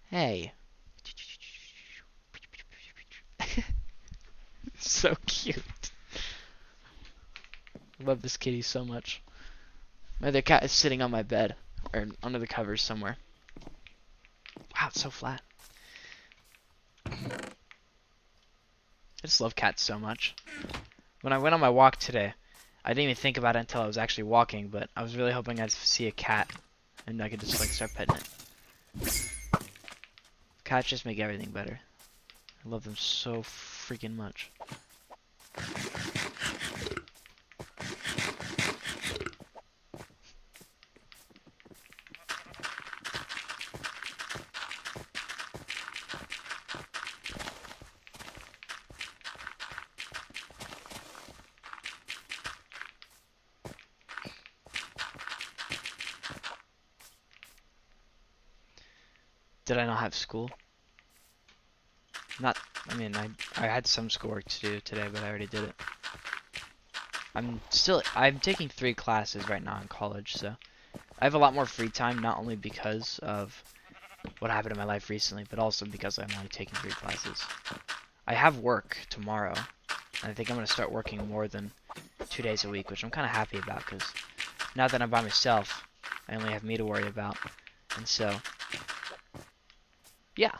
Hey. So cute. I love this kitty so much. My other cat is sitting on my bed. Or under the covers somewhere. it's so flat. I just love cats so much. When I went on my walk today, I didn't even think about it until I was actually walking, but I was really hoping I'd see a cat and I could just like start petting it. Cats just make everything better. I love them so freaking much. Did I not have school? Not, I mean, I had some schoolwork to do today, but I already did it. I'm taking 3 classes right now in college, so I have a lot more free time, not only because of what happened in my life recently, but also because I'm only taking 3 classes. I have work tomorrow, and I think I'm going to start working more than 2 days a week, which I'm kind of happy about, because now that I'm by myself, I only have me to worry about, and so, yeah.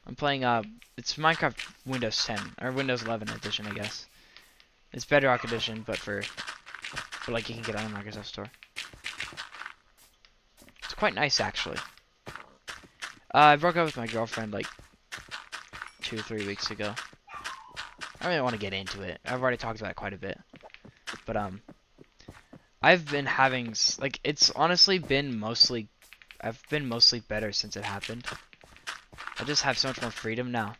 I'm playing, it's Minecraft Windows 10, or Windows 11 edition, I guess. It's Bedrock edition, but for like, you can get on the Microsoft Store. It's quite nice, actually. I broke up with my girlfriend, like, 2 or 3 weeks ago. I don't really want to get into it. I've already talked about it quite a bit. But, I've been having, like, it's honestly been mostly, I've been mostly better since it happened. I just have so much more freedom now,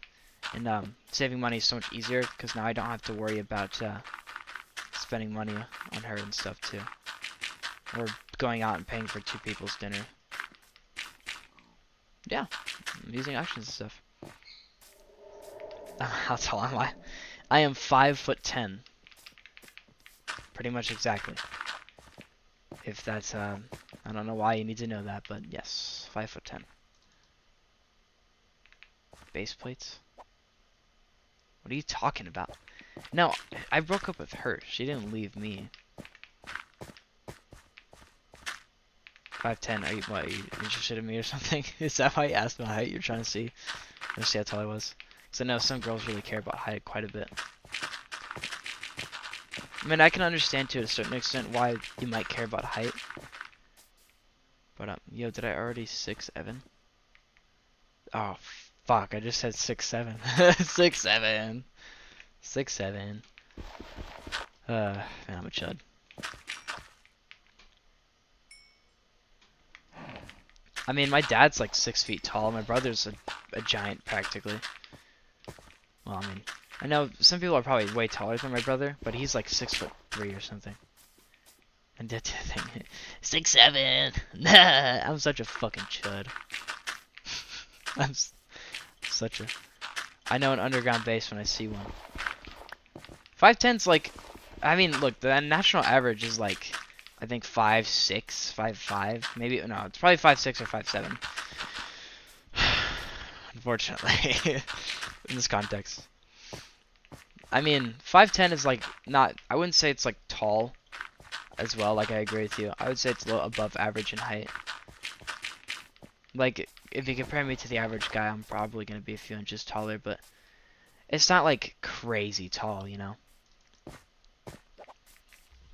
and saving money is so much easier because now I don't have to worry about spending money on her and stuff too, or going out and paying for 2 people's dinner. Yeah, I'm using actions and stuff. How tall am I? I am 5'10". Pretty much exactly. If that's I don't know why you need to know that, but yes, 5'10". Base plates? What are you talking about? No, I broke up with her. She didn't leave me. 5'10". Are you, what, are you interested in me or something? Is that why you asked my height? You're trying to see how tall I was? Because I know some girls really care about height quite a bit. I mean, I can understand to a certain extent why you might care about height. But, yo, did I already 6'7"? Oh, fuck, I just said 6'7". 6'7". 6'7". Man, I'm a chud. I mean, my dad's like 6 feet tall. My brother's a giant, practically. Well, I mean, I know some people are probably way taller than my brother, but he's like 6'3" or something. And that's the thing. 6'7". Nah, I'm such a fucking chud. I'm such a... I know an underground base when I see one. 5'10's like... I mean, look, the national average is like... I think 5'6", 5'5", maybe... No, it's probably 5'6" or 5'7". Unfortunately. In this context. I mean, 5'10 is like not... I wouldn't say it's like tall as well, like I agree with you. I would say it's a little above average in height. Like, if you compare me to the average guy, I'm probably going to be a few inches taller, but it's not like crazy tall, you know?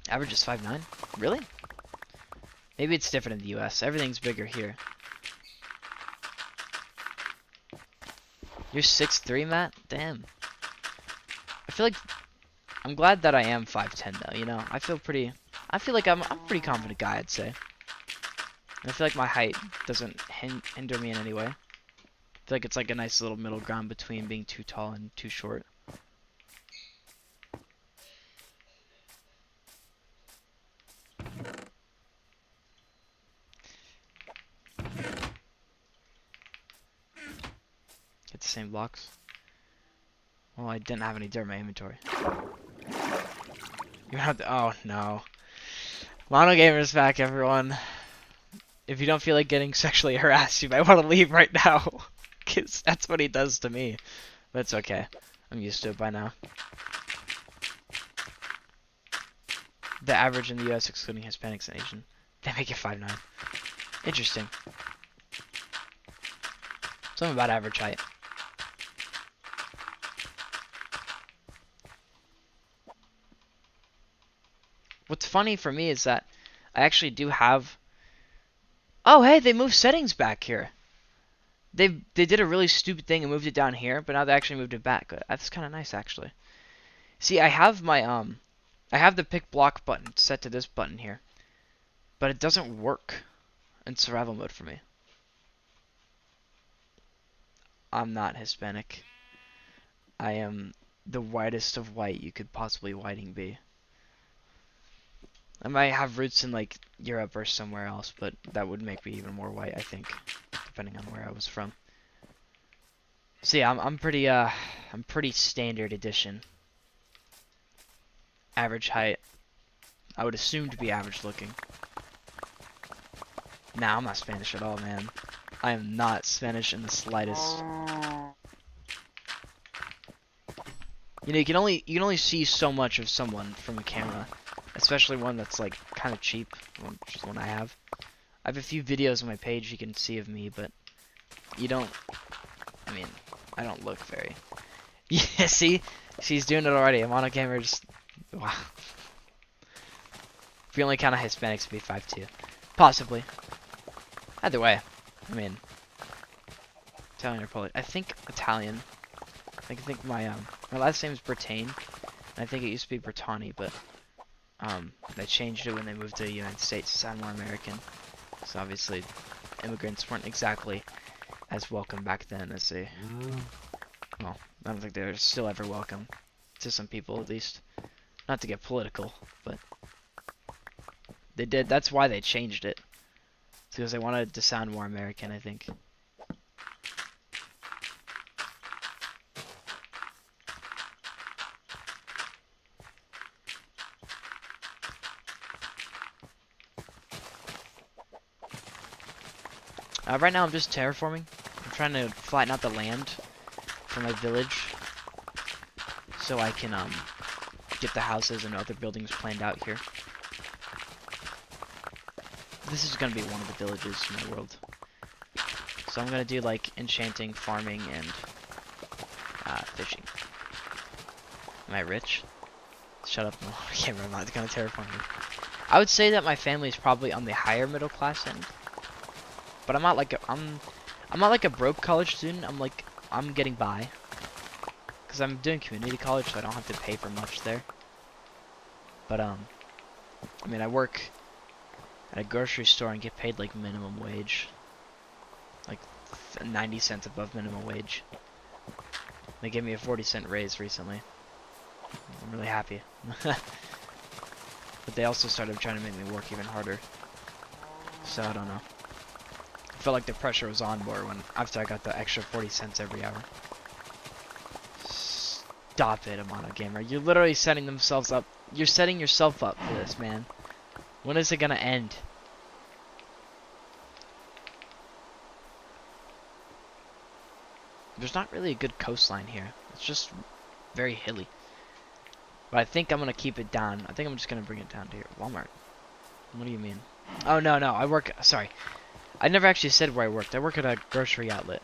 Average is 5'9"? Really? Maybe it's different in the US. Everything's bigger here. You're 6'3", Matt? Damn. I feel like... I'm glad that I am 5'10", though, you know? I feel like I'm a pretty confident guy, I'd say. And I feel like my height doesn't hinder me in any way. I feel like it's like a nice little middle ground between being too tall and too short. Get the same blocks. Well, I didn't have any dirt in my inventory. You have to... Oh, no. Mono Gamer's back, everyone. If you don't feel like getting sexually harassed, you might want to leave right now. Because that's what he does to me. But it's okay. I'm used to it by now. The average in the US, excluding Hispanics and Asian, they make it 5'9". Interesting. Something about average height. What's funny for me is that I actually do have... Oh, hey, they moved settings back here. They did a really stupid thing and moved it down here, but now they actually moved it back. That's kind of nice, actually. See, I have my, I have the pick block button set to this button here, but it doesn't work in survival mode for me. I'm not Hispanic. I am the whitest of white you could possibly whiting be. I might have roots in like Europe or somewhere else, but that would make me even more white, I think, depending on where I was from. So yeah, I'm pretty standard edition. Average height. I would assume to be average looking. Nah, I'm not Spanish at all, man. I am not Spanish in the slightest. You know, you can only see so much of someone from a camera, especially one that's like kind of cheap, which is the one I have. I have a few videos on my page you can see of me, but you don't. I mean, I don't look very. Yeah, see, she's doing it already. I'm on a camera, just wow. If you only count Hispanics to be 5'2", possibly. Either way, I mean, Italian or Polish. I think Italian. I think my last name is Bertain, and I think it used to be Bertani, but they changed it when they moved to the United States to sound more American. So obviously, immigrants weren't exactly as welcome back then as they. Well, I don't think they're still ever welcome to some people, at least. Not to get political, but they did. That's why they changed it. It's because they wanted to sound more American, I think. Right now I'm just terraforming. I'm trying to flatten out the land for my village so I can get the houses and other buildings planned out here. This is gonna be one of the villages in my world. So I'm gonna do like enchanting, farming, and fishing. Am I rich? Shut up, no, I can't remember. It's gonna terraform me. I would say that my family is probably on the higher middle class end. But I'm not like I'm not like a broke college student. I'm getting by, cause I'm doing community college, so I don't have to pay for much there. But I mean, I work at a grocery store and get paid like minimum wage, like 90 cents above minimum wage. They gave me a 40-cent raise recently. I'm really happy. But they also started trying to make me work even harder. So I don't know. I felt like the pressure was on more when after I got the extra 40 cents every hour. Stop it, Amano Gamer. You're literally setting themselves up. You're setting yourself up for this, man. When is it gonna end? There's not really a good coastline here. It's just very hilly. But I think I'm gonna keep it down. I think I'm just gonna bring it down to here. Walmart. What do you mean? Oh no, I work. Sorry. I never actually said where I worked. I work at a grocery outlet,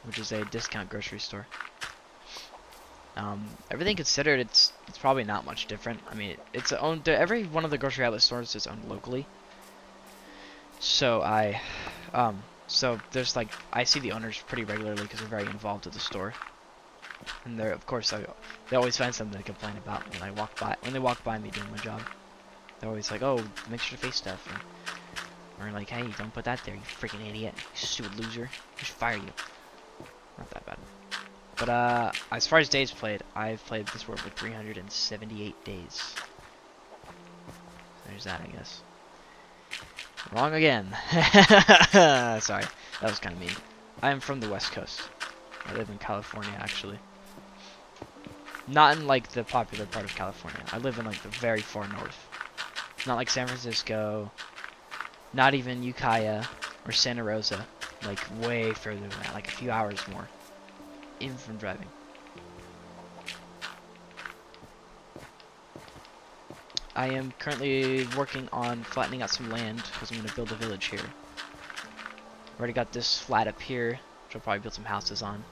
which is a discount grocery store. Everything considered, it's probably not much different. I mean, it's owned. Every one of the grocery outlet stores is owned locally. So so there's like I see the owners pretty regularly because they're very involved with the store, and they're of course they always find something to complain about when I walk by. When they walk by me doing my job, they're always like, "Oh, make sure to face stuff." Or like, hey, don't put that there, you freaking idiot. You stupid loser. We should fire you. Not that bad. But, as far as days played, I've played this world for 378 days. There's that, I guess. Wrong again. Sorry, that was kind of mean. I am from the West Coast. I live in California, actually. Not in, like, the popular part of California. I live in, like, the very far north. Not like San Francisco. Not even Ukiah or Santa Rosa, like way further than that, like a few hours more, even from driving. I am currently working on flattening out some land because I'm going to build a village here. Already got this flat up here, which I'll probably build some houses on.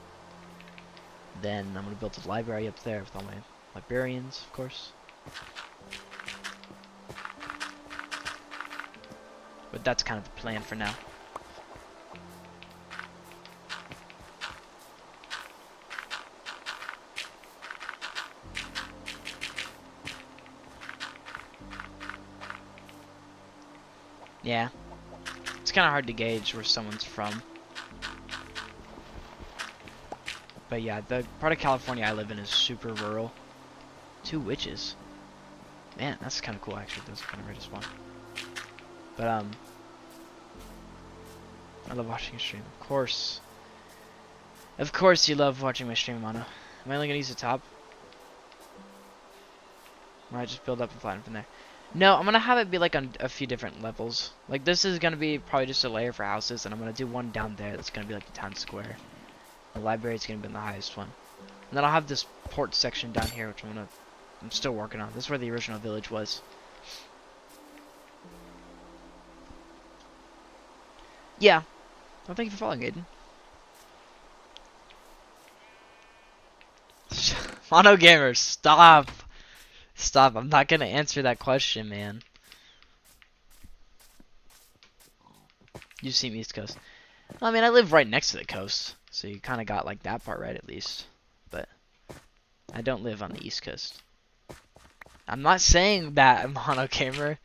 Then I'm going to build a library up there with all my librarians, of course. But that's kind of the plan for now. Yeah. It's kind of hard to gauge where someone's from. But yeah, the part of California I live in is super rural. 2 witches. Man, that's kind of cool actually. Those are kind of rare to spawn. But I love watching a stream. Of course. Of course you love watching my stream, Mono. Am I only gonna use the top? Or I just build up and flatten from there? No, I'm gonna have it be like on a few different levels. Like this is gonna be probably just a layer for houses, and I'm gonna do one down there that's gonna be like the town square. The library is gonna be the highest one. And then I'll have this port section down here, which I'm still working on. This is where the original village was. Yeah. Well, thank you for following, Aiden. Mono Gamer, stop. Stop. I'm not gonna answer that question, man. You seem East Coast. Well, I mean, I live right next to the coast, so you kind of got like that part right at least. But I don't live on the East Coast. I'm not saying that, Mono Gamer.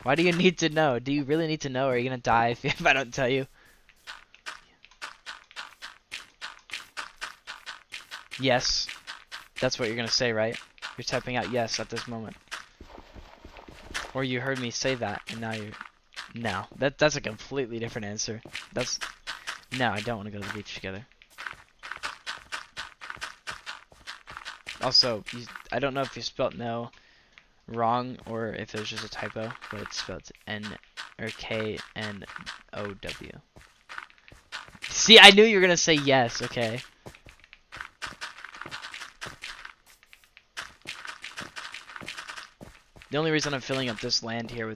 Why do you need to know? Do you really need to know, or are you gonna die if I don't tell you? Yes. That's what you're gonna say, right? You're typing out yes at this moment. Or you heard me say that, and now you're... No. That's a completely different answer. That's... No, I don't want to go to the beach together. Also, I don't know if you spelled no wrong, or if it was just a typo, but it's spelled N... or K-N-O-W. See, I knew you were gonna say yes, okay. The only reason I'm filling up this land here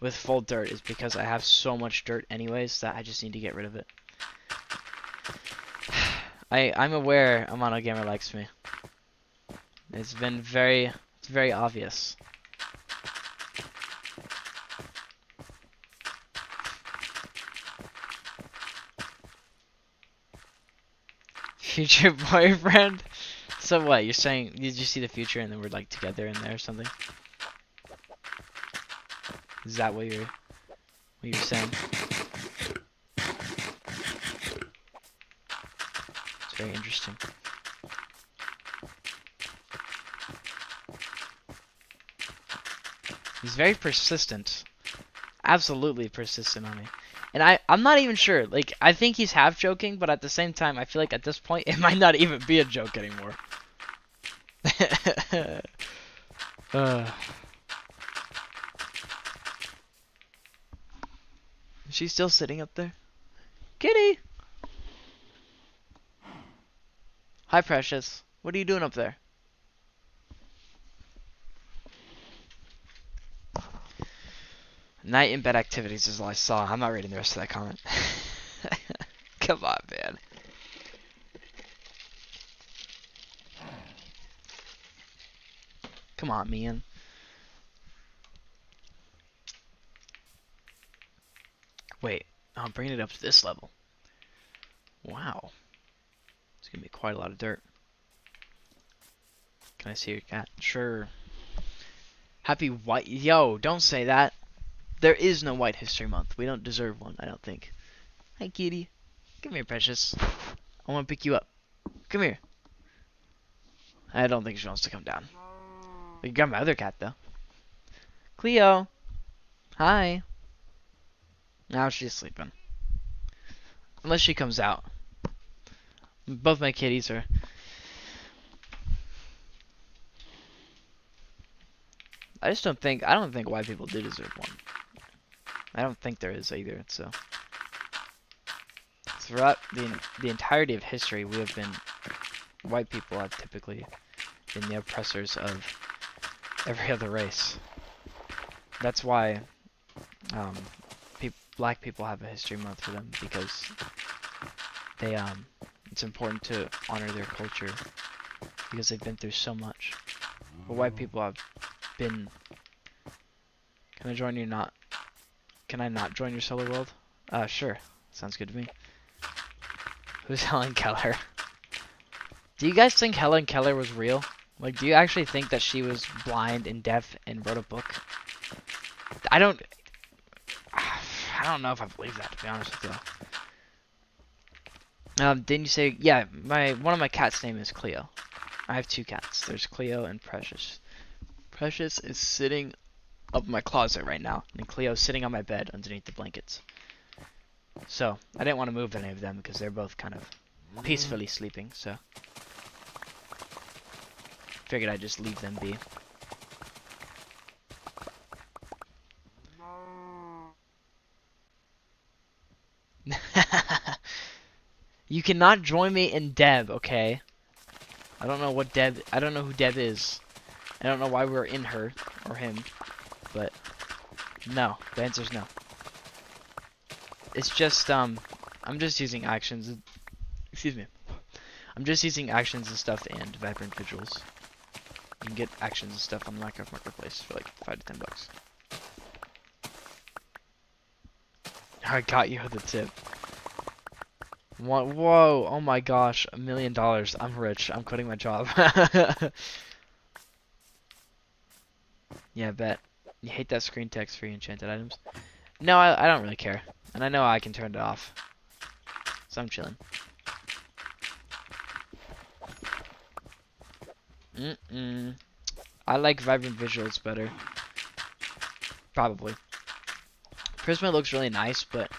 with full dirt is because I have so much dirt anyways that I just need to get rid of it. I'm aware Mono Gamer likes me. It's very obvious. Future boyfriend? So what, you're saying, did you see the future and then we're like together in there or something? Is that what you're saying? It's very interesting. He's very persistent. Absolutely persistent on me. And I'm not even sure. Like, I think he's half joking, but at the same time, I feel like at this point, it might not even be a joke anymore. Is she still sitting up there? Kitty! Hi, Precious. What are you doing up there? Night in bed activities is all I saw. I'm not reading the rest of that comment. Come on, man. Come on, man. Wait, I'm bringing it up to this level. Wow. It's gonna be quite a lot of dirt. Can I see your cat? Sure. Happy white... Yo, don't say that. There is no White History Month. We don't deserve one, I don't think. Hi, kitty. Come here, Precious. I want to pick you up. Come here. I don't think she wants to come down. You got my other cat, though. Cleo. Hi. Now she's sleeping. Unless she comes out. Both my kitties are... I don't think white people do deserve one. I don't think there is either, so... Throughout the entirety of history, we have been... White people have typically been the oppressors of every other race. That's why black people have a history month for them, because they it's important to honor their culture because they've been through so much. But white people have been. Can I join you? Not. Can I not join your solar world? Sure. Sounds good to me. Who's Helen Keller? Do you guys think Helen Keller was real? Like, do you actually think that she was blind and deaf and wrote a book? I don't know if I believe that, to be honest with you. Didn't you say, yeah, one of my cats' name is Cleo. I have 2 cats. There's Cleo and Precious. Precious is sitting up in my closet right now, and Cleo's sitting on my bed underneath the blankets. So, I didn't want to move any of them because they're both kind of peacefully sleeping, so figured I'd just leave them be. You cannot join me in Deb, okay? I don't know what Deb. I don't know who Deb is. I don't know why we're in her or him, but no. The answer's no. It's just I'm just using actions. Excuse me. I'm just using actions and stuff and vibrant visuals. You can get actions and stuff on the Minecraft Marketplace for like $5 to $10. I got you the tip. Whoa, oh my gosh, $1 million. I'm rich. I'm quitting my job. Yeah, I bet. You hate that screen text for enchanted items? No, I don't really care. And I know I can turn it off. So I'm chilling. I like vibrant visuals better. Probably. Prisma looks really nice, but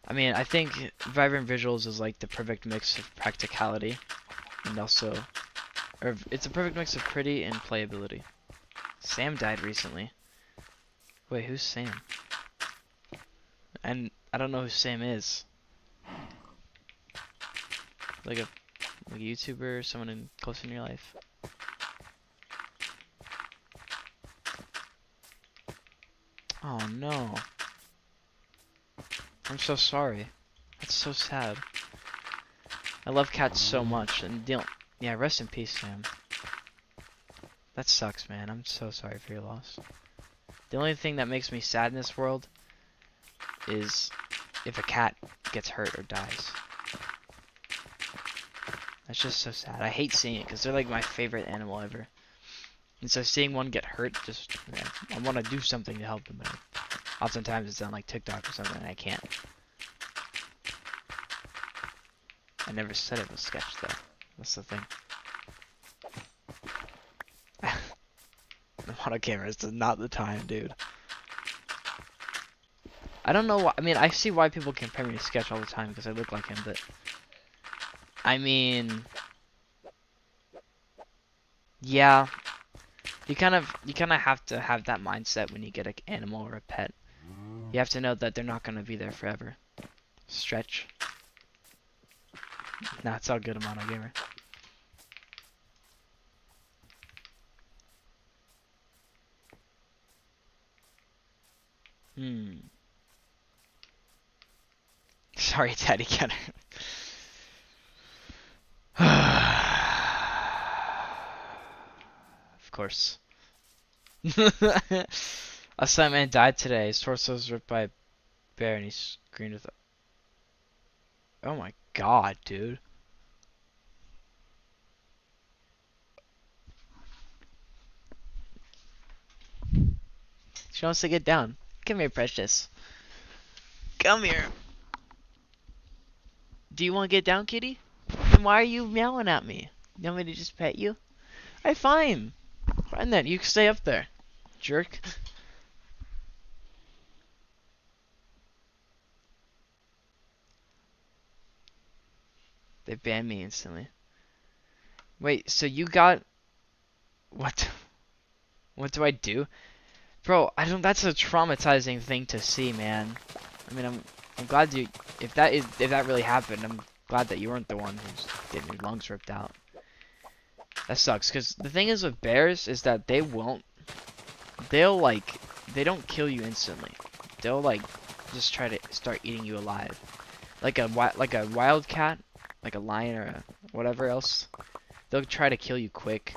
I mean, I think vibrant visuals is like the perfect mix of practicality and also, or it's a perfect mix of pretty and playability. Sam died recently. Wait, who's Sam? And I don't know who Sam is. Like a YouTuber, someone close in your life. Oh no. I'm so sorry. That's so sad. I love cats so much, and yeah, rest in peace, Sam. That sucks, man. I'm so sorry for your loss. The only thing that makes me sad in this world is if a cat gets hurt or dies. That's just so sad. I hate seeing it because they're like my favorite animal ever. And so seeing one get hurt, just I want to do something to help them. But oftentimes it's on like TikTok or something, and I can't. I never said it was sketch though. That's the thing. I'm on a camera. This is not the time, dude. I don't know why. I mean, I see why people compare me to Sketch all the time because I look like him, but I mean, yeah, you kind of have to have that mindset when you get an animal or a pet. You have to know that they're not gonna be there forever. Stretch. Nah, it's all good. I'm on a gamer. Sorry, Daddy Kenner. Of course. A Sandman died today. His torso was ripped by a bear and he screamed with. Oh my god, dude. She wants to get down. Come here, Precious. Come here. Do you want to get down, kitty? Then why are you meowing at me? You want me to just pet you? Alright, fine. Fine then. You can stay up there. Jerk. They banned me instantly. Wait, so you got... What? What do I do? Bro, I don't... That's a traumatizing thing to see, man. I mean, I'm glad you... If that really happened, I'm glad that you weren't the one who's getting your lungs ripped out. That sucks, because the thing is with bears is that they won't... They'll, like... They don't kill you instantly. They'll, like, just try to start eating you alive. like a wildcat, like a lion or a whatever else, they'll try to kill you quick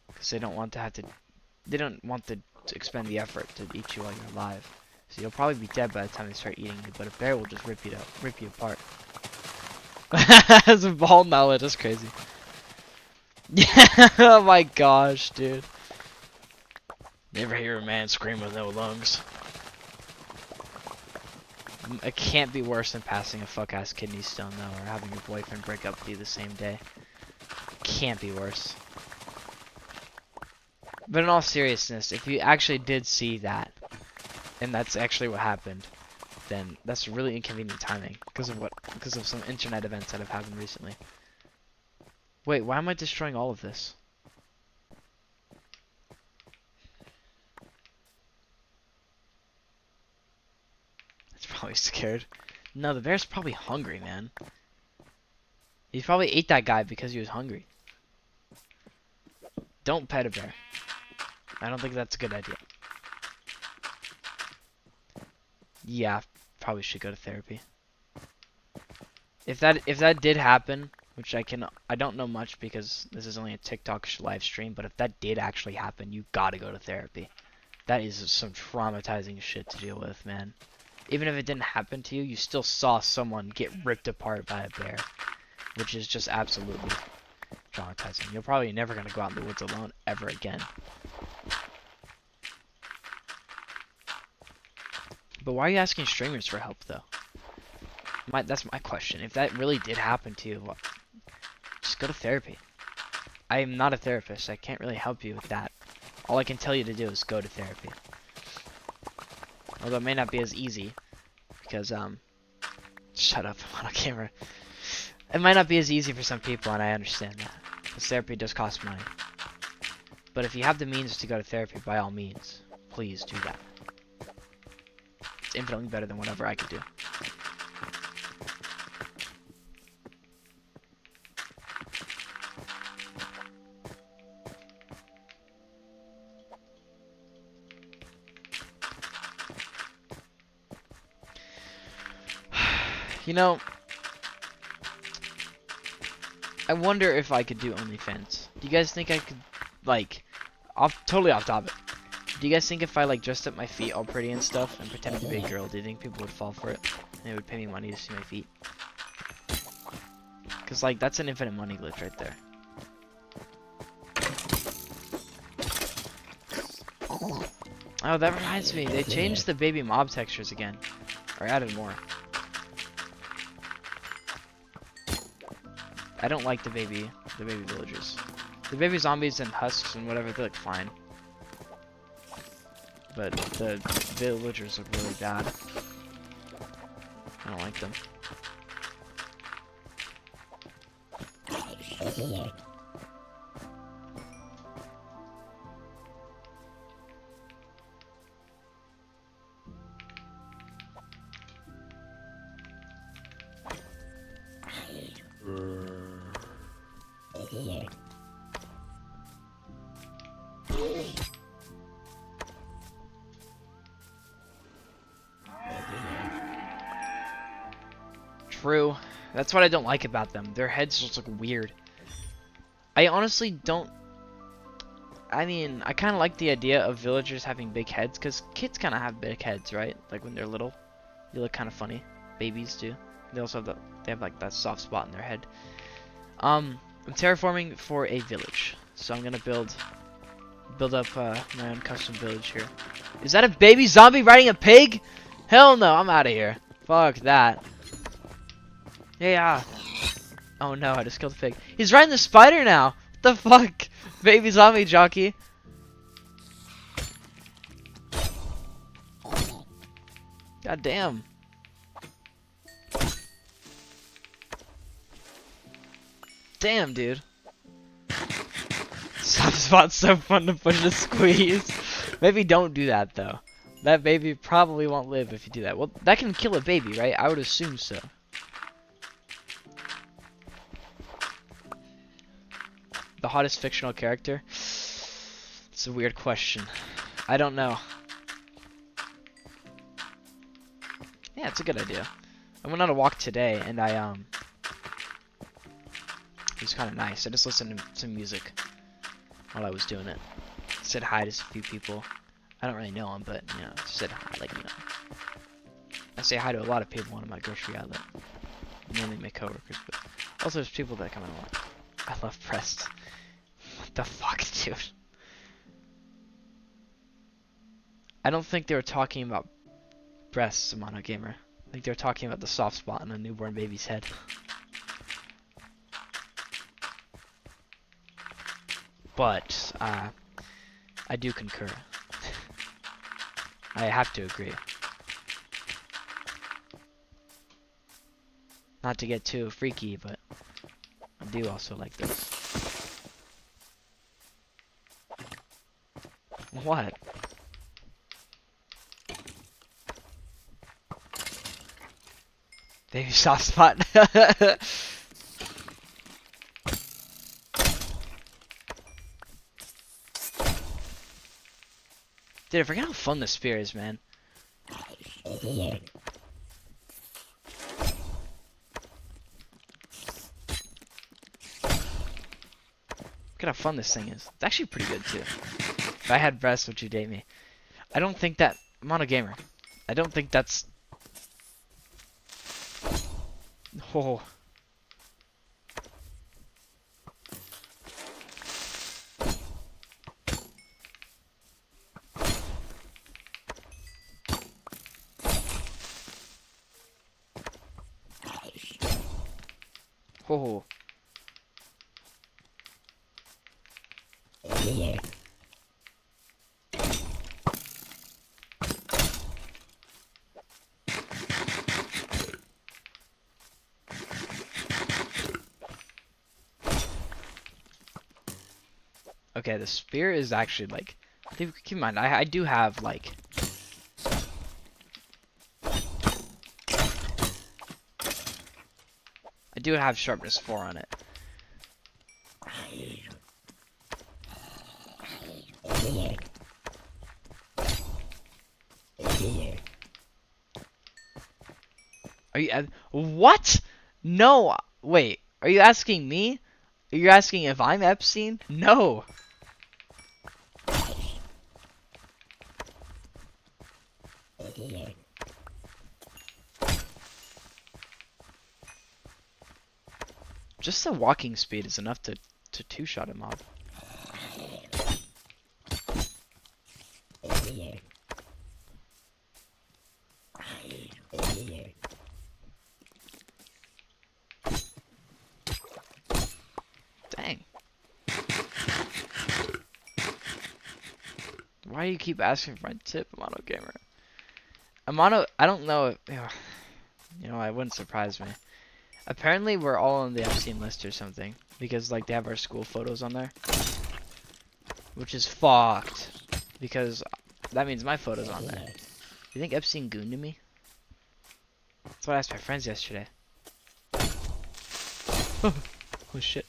because they don't want to expend the effort to eat you while you're alive. So you'll probably be dead by the time they start eating you, but a bear will just rip you apart. That's a ball knowledge, that's crazy. Yeah, oh my gosh, dude. Never hear a man scream with no lungs. It can't be worse than passing a fuck-ass kidney stone, though, or having your boyfriend break up with you the same day. Can't be worse. But in all seriousness, if you actually did see that, and that's actually what happened, then that's really inconvenient timing because of some internet events that have happened recently. Wait, why am I destroying all of this? It's probably scared. No, the bear's probably hungry, man. He probably ate that guy because he was hungry. Don't pet a bear. I don't think that's a good idea. Yeah, probably should go to therapy. If that did happen, which I don't know much because this is only a TikTok live stream, but if that did actually happen, you gotta go to therapy. That is some traumatizing shit to deal with, man. Even if it didn't happen to you, you still saw someone get ripped apart by a bear, which is just absolutely traumatizing. You're probably never gonna go out in the woods alone ever again. But why are you asking streamers for help, though? That's my question. If that really did happen to you, just go to therapy. I am not a therapist. I can't really help you with that. All I can tell you to do is go to therapy. Although it may not be as easy, because, shut up, I'm on camera. It might not be as easy for some people, and I understand that. Because therapy does cost money. But if you have the means to go to therapy, by all means, please do that. It's infinitely better than whatever I could do. You know, I wonder if I could do OnlyFans. Do you guys think I could, like, totally off topic. Do you guys think if I, like, dressed up my feet all pretty and stuff and pretended to be a girl, do you think people would fall for it? And they would pay me money to see my feet? Because, like, that's an infinite money glitch right there. Oh, that reminds me. They changed the baby mob textures again. Or added more. I don't like the baby villagers. The baby zombies and husks and whatever, they look fine. But the villagers look really bad. I don't like them. True. That's what I don't like about them. Their heads just look weird. I honestly don't... I mean, I kind of like the idea of villagers having big heads, because kids kind of have big heads, right? Like when they're little. They look kind of funny. Babies do. They also have they have like that soft spot in their head. I'm terraforming for a village. So I'm gonna build up my own custom village here. Is that a baby zombie riding a pig? Hell no, I'm out of here. Fuck that. Yeah. Oh no, I just killed a pig. He's riding the spider now. What the fuck? Baby zombie jockey. God damn. Damn, dude. Soft spot's so fun to push and squeeze. Maybe don't do that though. That baby probably won't live if you do that. Well, that can kill a baby, right? I would assume so. The hottest fictional character? It's a weird question. I don't know. Yeah, it's a good idea. I went on a walk today, and it was kind of nice. I just listened to some music while I was doing it. Said hi to a few people. I don't really know them, but you know, said hi, like, you know. I say hi to a lot of people in my grocery outlet. Mainly my coworkers, but also there's people that come in a lot. I love breasts. What the fuck, dude? I don't think they were talking about breasts, Mono Gamer. I think they were talking about the soft spot on a newborn baby's head. But, I do concur. I have to agree. Not to get too freaky, but I do also like this. What? Baby soft spot. Dude, I forget how fun the spear is, man. Look at how fun this thing is. It's actually pretty good too. If I had breasts, would you date me? I don't think that... Mono Gamer. I don't think that's... Oh. Oh. Okay, the spear is actually like... Keep in mind, I do have like... I do have sharpness 4 on it. Are you... What? No! Wait, are you asking me? Are you asking if I'm Epstein? No! Just the walking speed is enough to two-shot a mob. Dang. Why do you keep asking for my tip, Mono Gamer? Mono, I don't know if... You know, it wouldn't surprise me. Apparently, we're all on the Epstein list or something. Because, like, they have our school photos on there. Which is fucked. Because that means my photo's on there. You think Epstein gooned to me? That's what I asked my friends yesterday. Oh shit.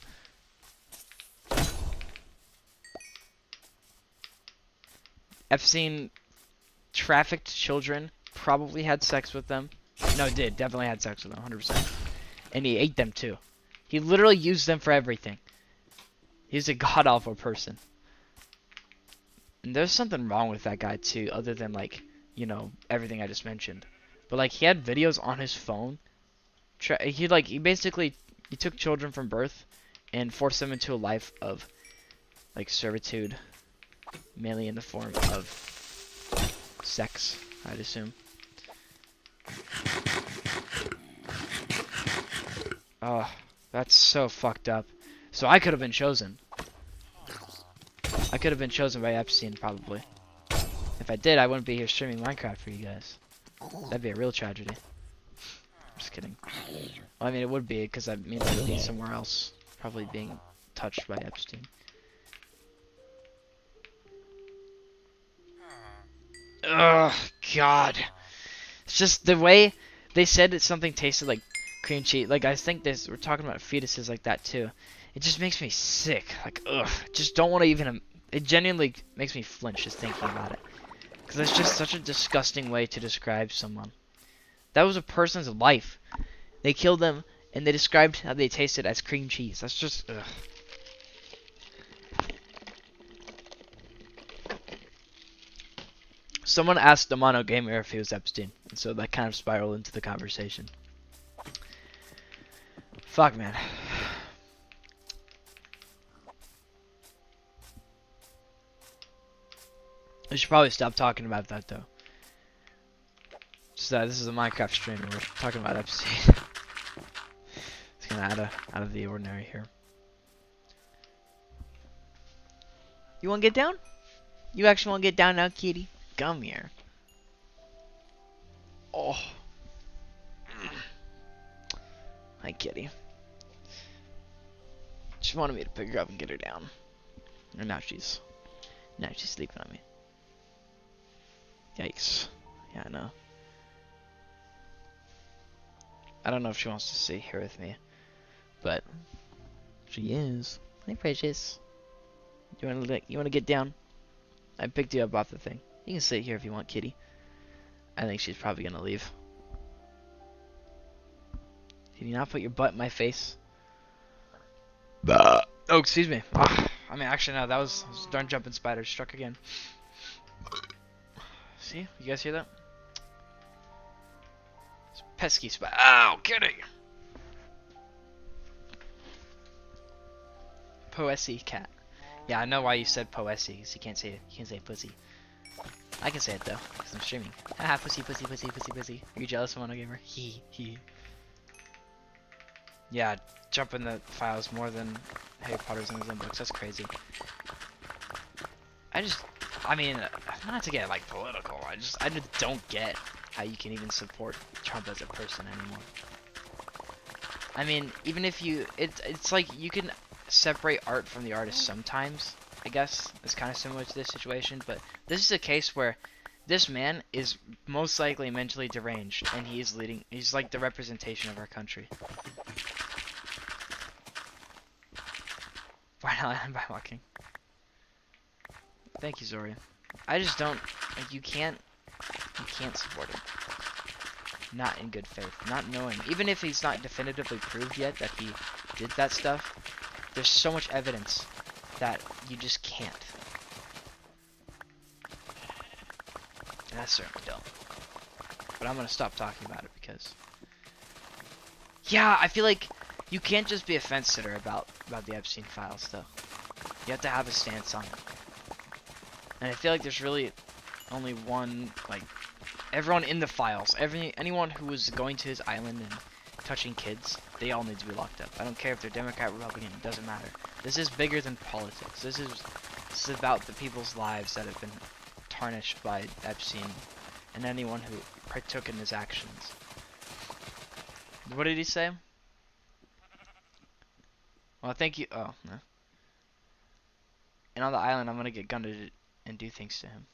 Epstein trafficked children, probably had sex with them. No, did. Definitely had sex with them, 100%. And he ate them too. He literally used them for everything. He's a god-awful person. And there's something wrong with that guy too, other than like, you know, everything I just mentioned. But like, he had videos on his phone. He basically took children from birth and forced them into a life of like servitude, mainly in the form of sex, I'd assume. Oh, that's so fucked up. So I could have been chosen. I could have been chosen by Epstein, probably. If I did, I wouldn't be here streaming Minecraft for you guys. That'd be a real tragedy. Just kidding. Well, I mean, it would be, because that means I would be somewhere else. Probably being touched by Epstein. Ugh, God. It's just the way they said that something tasted like cream cheese. Like, I think we're talking about fetuses like that, too. It just makes me sick. Like, ugh. Just don't want to even... It genuinely makes me flinch just thinking about it. Because it's just such a disgusting way to describe someone. That was a person's life. They killed them, and they described how they tasted as cream cheese. That's just, ugh. Someone asked the Mono Gamer if he was Epstein, and so that kind of spiraled into the conversation. Fuck, man. I should probably stop talking about that, though. Just that this is a Minecraft stream, and we're talking about Epstein. It's kind of out of the ordinary here. You want to get down? You actually want to get down now, kitty? Come here. Oh. Hi, kitty. She wanted me to pick her up and get her down. And now she's sleeping on me. Yikes. Yeah, I know. I don't know if she wants to stay here with me, but she is. Hi, precious. You wanna get down? I picked you up off the thing. You can sit here if you want, kitty. I think she's probably gonna leave. Did you not put your butt in my face? Oh, excuse me. I mean, actually, no. That was darn jumping spider struck again. See? You guys hear that? It's pesky spider. Oh, kitty! Poessy cat. Yeah, I know why you said poessy, because you can't say pussy. I can say it though, because I'm streaming. Haha, pussy, pussy, pussy, pussy, pussy. Are you jealous of Mono Gamer? He. Yeah, jump in the files more than Harry Potter's in his own books. That's crazy. I mean, not to get like political. I just don't get how you can even support Trump as a person anymore. I mean, even if you, it's like you can separate art from the artist sometimes. I guess it's kind of similar to this situation, but this is a case where this man is most likely mentally deranged, and he's like the representation of our country. Why not by walking? Thank you, Zori. I just don't, like, you can't support him. Not in good faith, not knowing. Even if he's not definitively proved yet that he did that stuff, there's so much evidence that you just can't. And I certainly don't. But I'm gonna stop talking about it because, yeah, I feel like you can't just be a fence sitter about the Epstein files, though. You have to have a stance on it. And I feel like there's really only one, like, everyone in the files, anyone who was going to his island and touching kids, they all need to be locked up. I don't care if they're Democrat, Republican, it doesn't matter. This is bigger than politics. This is about the people's lives that have been tarnished by Epstein and anyone who partook in his actions. What did he say? Well, thank you. Oh, no. And on the island, I'm gonna get gunned and do things to him.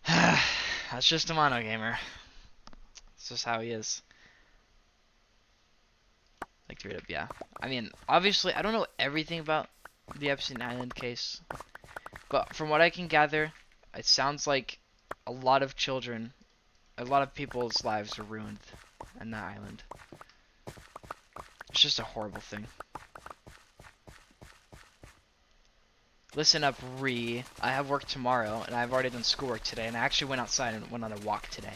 That's just a Mono Gamer. It's just how he is. Like to read up, yeah. I mean, obviously, I don't know everything about the Epstein Island case, but from what I can gather, it sounds like a lot of children, a lot of people's lives are ruined in that island. It's just a horrible thing. Listen up, Ree. I have work tomorrow, and I've already done schoolwork today, and I actually went outside and went on a walk today.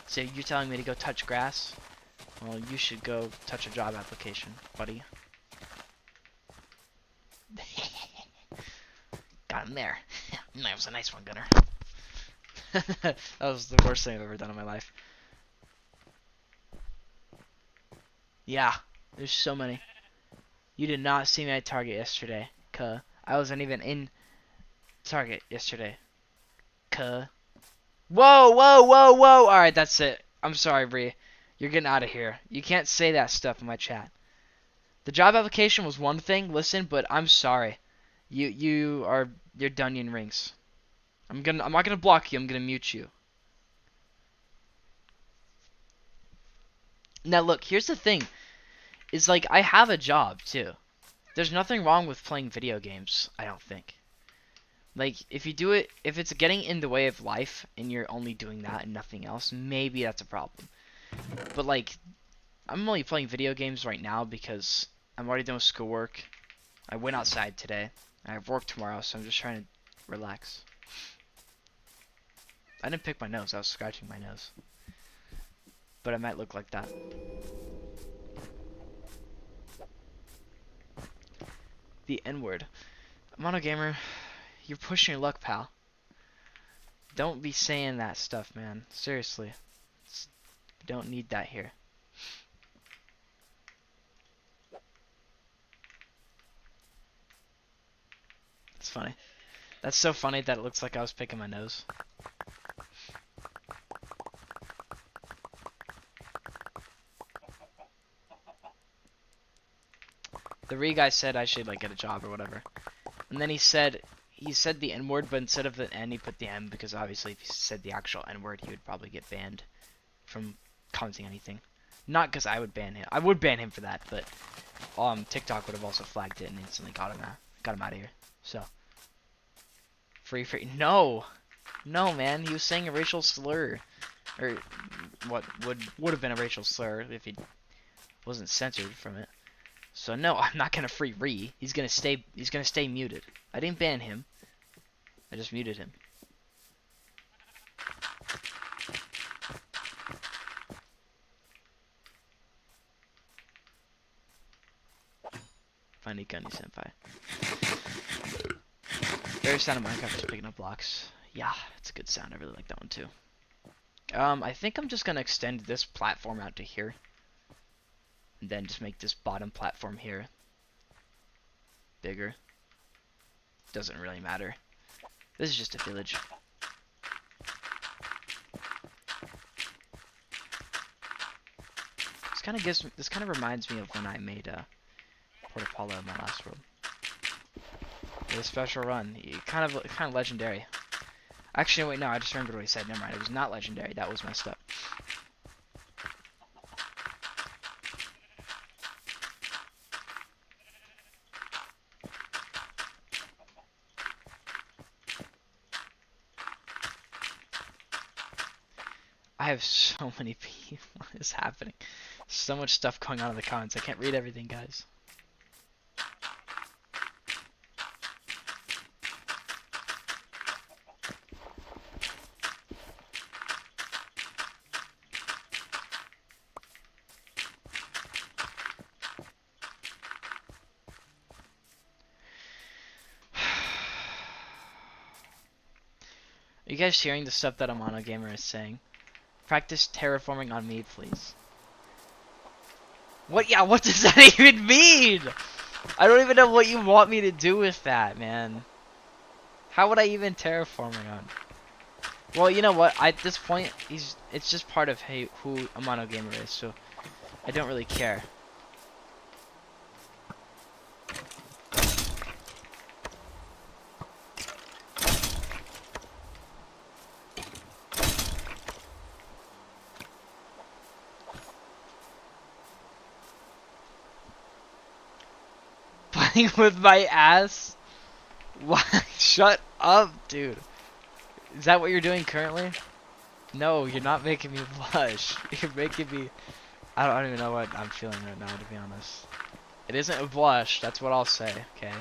So you're telling me to go touch grass? Well, you should go touch a job application, buddy. Got him there. That was a nice one, Gunner. That was the worst thing I've ever done in my life. Yeah, there's so many. You did not see me at Target yesterday, cuh. I wasn't even in Target yesterday. Cuh. Whoa, whoa, whoa, whoa! Alright, that's it. I'm sorry, Bree. You're getting out of here. You can't say that stuff in my chat. The job application was one thing, listen, but I'm sorry. You're Dunyan rings. I'm not gonna block you, I'm gonna mute you. Now look, here's the thing. Is like I have a job too. There's nothing wrong with playing video games, I don't think. Like, if you do it, if it's getting in the way of life and you're only doing that and nothing else, maybe that's a problem. But like, I'm only playing video games right now because I'm already doing schoolwork. I went outside today. I have work tomorrow, so I'm just trying to relax. I didn't pick my nose, I was scratching my nose. But I might look like that. The N-word. Monogamer, you're pushing your luck, pal. Don't be saying that stuff, man. Seriously. You don't need that here. It's funny. That's so funny that it looks like I was picking my nose. The Re guy said I should like get a job or whatever. And then he said the N-word, but instead of the N he put the M, because obviously if he said the actual N-word he would probably get banned from commenting anything. Not because I would ban him. I would ban him for that, but TikTok would have also flagged it and instantly got him out of here. So free. No, man, he was saying a racial slur, or what would have been a racial slur if he wasn't censored from it. So no, I'm not gonna free Re. He's gonna stay muted. I didn't ban him. I just muted him. Funny Gunny Senpai. Very sound of Minecraft is picking up blocks. Yeah, it's a good sound. I really like that one too. I think I'm just gonna extend this platform out to here. And then just make this bottom platform here bigger. Doesn't really matter. This is just a village. This kind of reminds me of when I made Port Apollo in my last world. It was a special run. Kind of legendary. Actually, wait, no, I just remembered what he said. Never mind, it was not legendary. That was messed up. I have so many people. What is happening? So much stuff going on in the comments. I can't read everything, guys. Are you guys hearing the stuff that a Monogamer is saying? Practice terraforming on me, please. What? Yeah, what does that even mean? I don't even know what you want me to do with that, man. How would I even terraforming on? Well, you know what? At this point, it's just part of who a Monogamer is, so I don't really care. Playing with my ass? What? Shut up, dude. Is that what you're doing currently? No, you're not making me blush. You're making me... I don't even know what I'm feeling right now, to be honest. It isn't a blush, that's what I'll say, okay?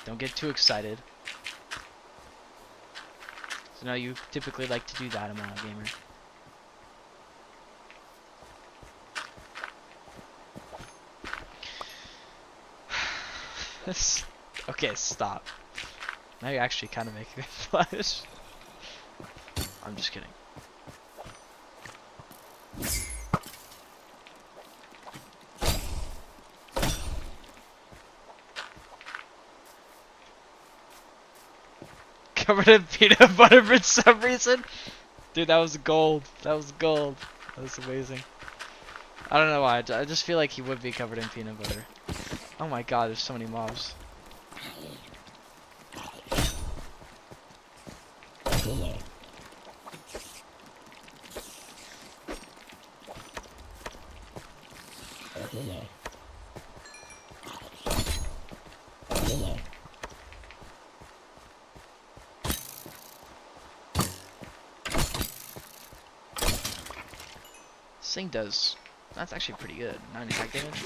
Don't get too excited. So no, you typically like to do that, I'm not a gamer. Okay, stop. Now you're actually kind of making me blush. I'm just kidding. Covered in peanut butter for some reason? Dude, that was gold. That was gold. That was amazing. I don't know why. I just feel like he would be covered in peanut butter. Oh my god, there's so many mobs. thing does... That's actually pretty good. 9 attack damage.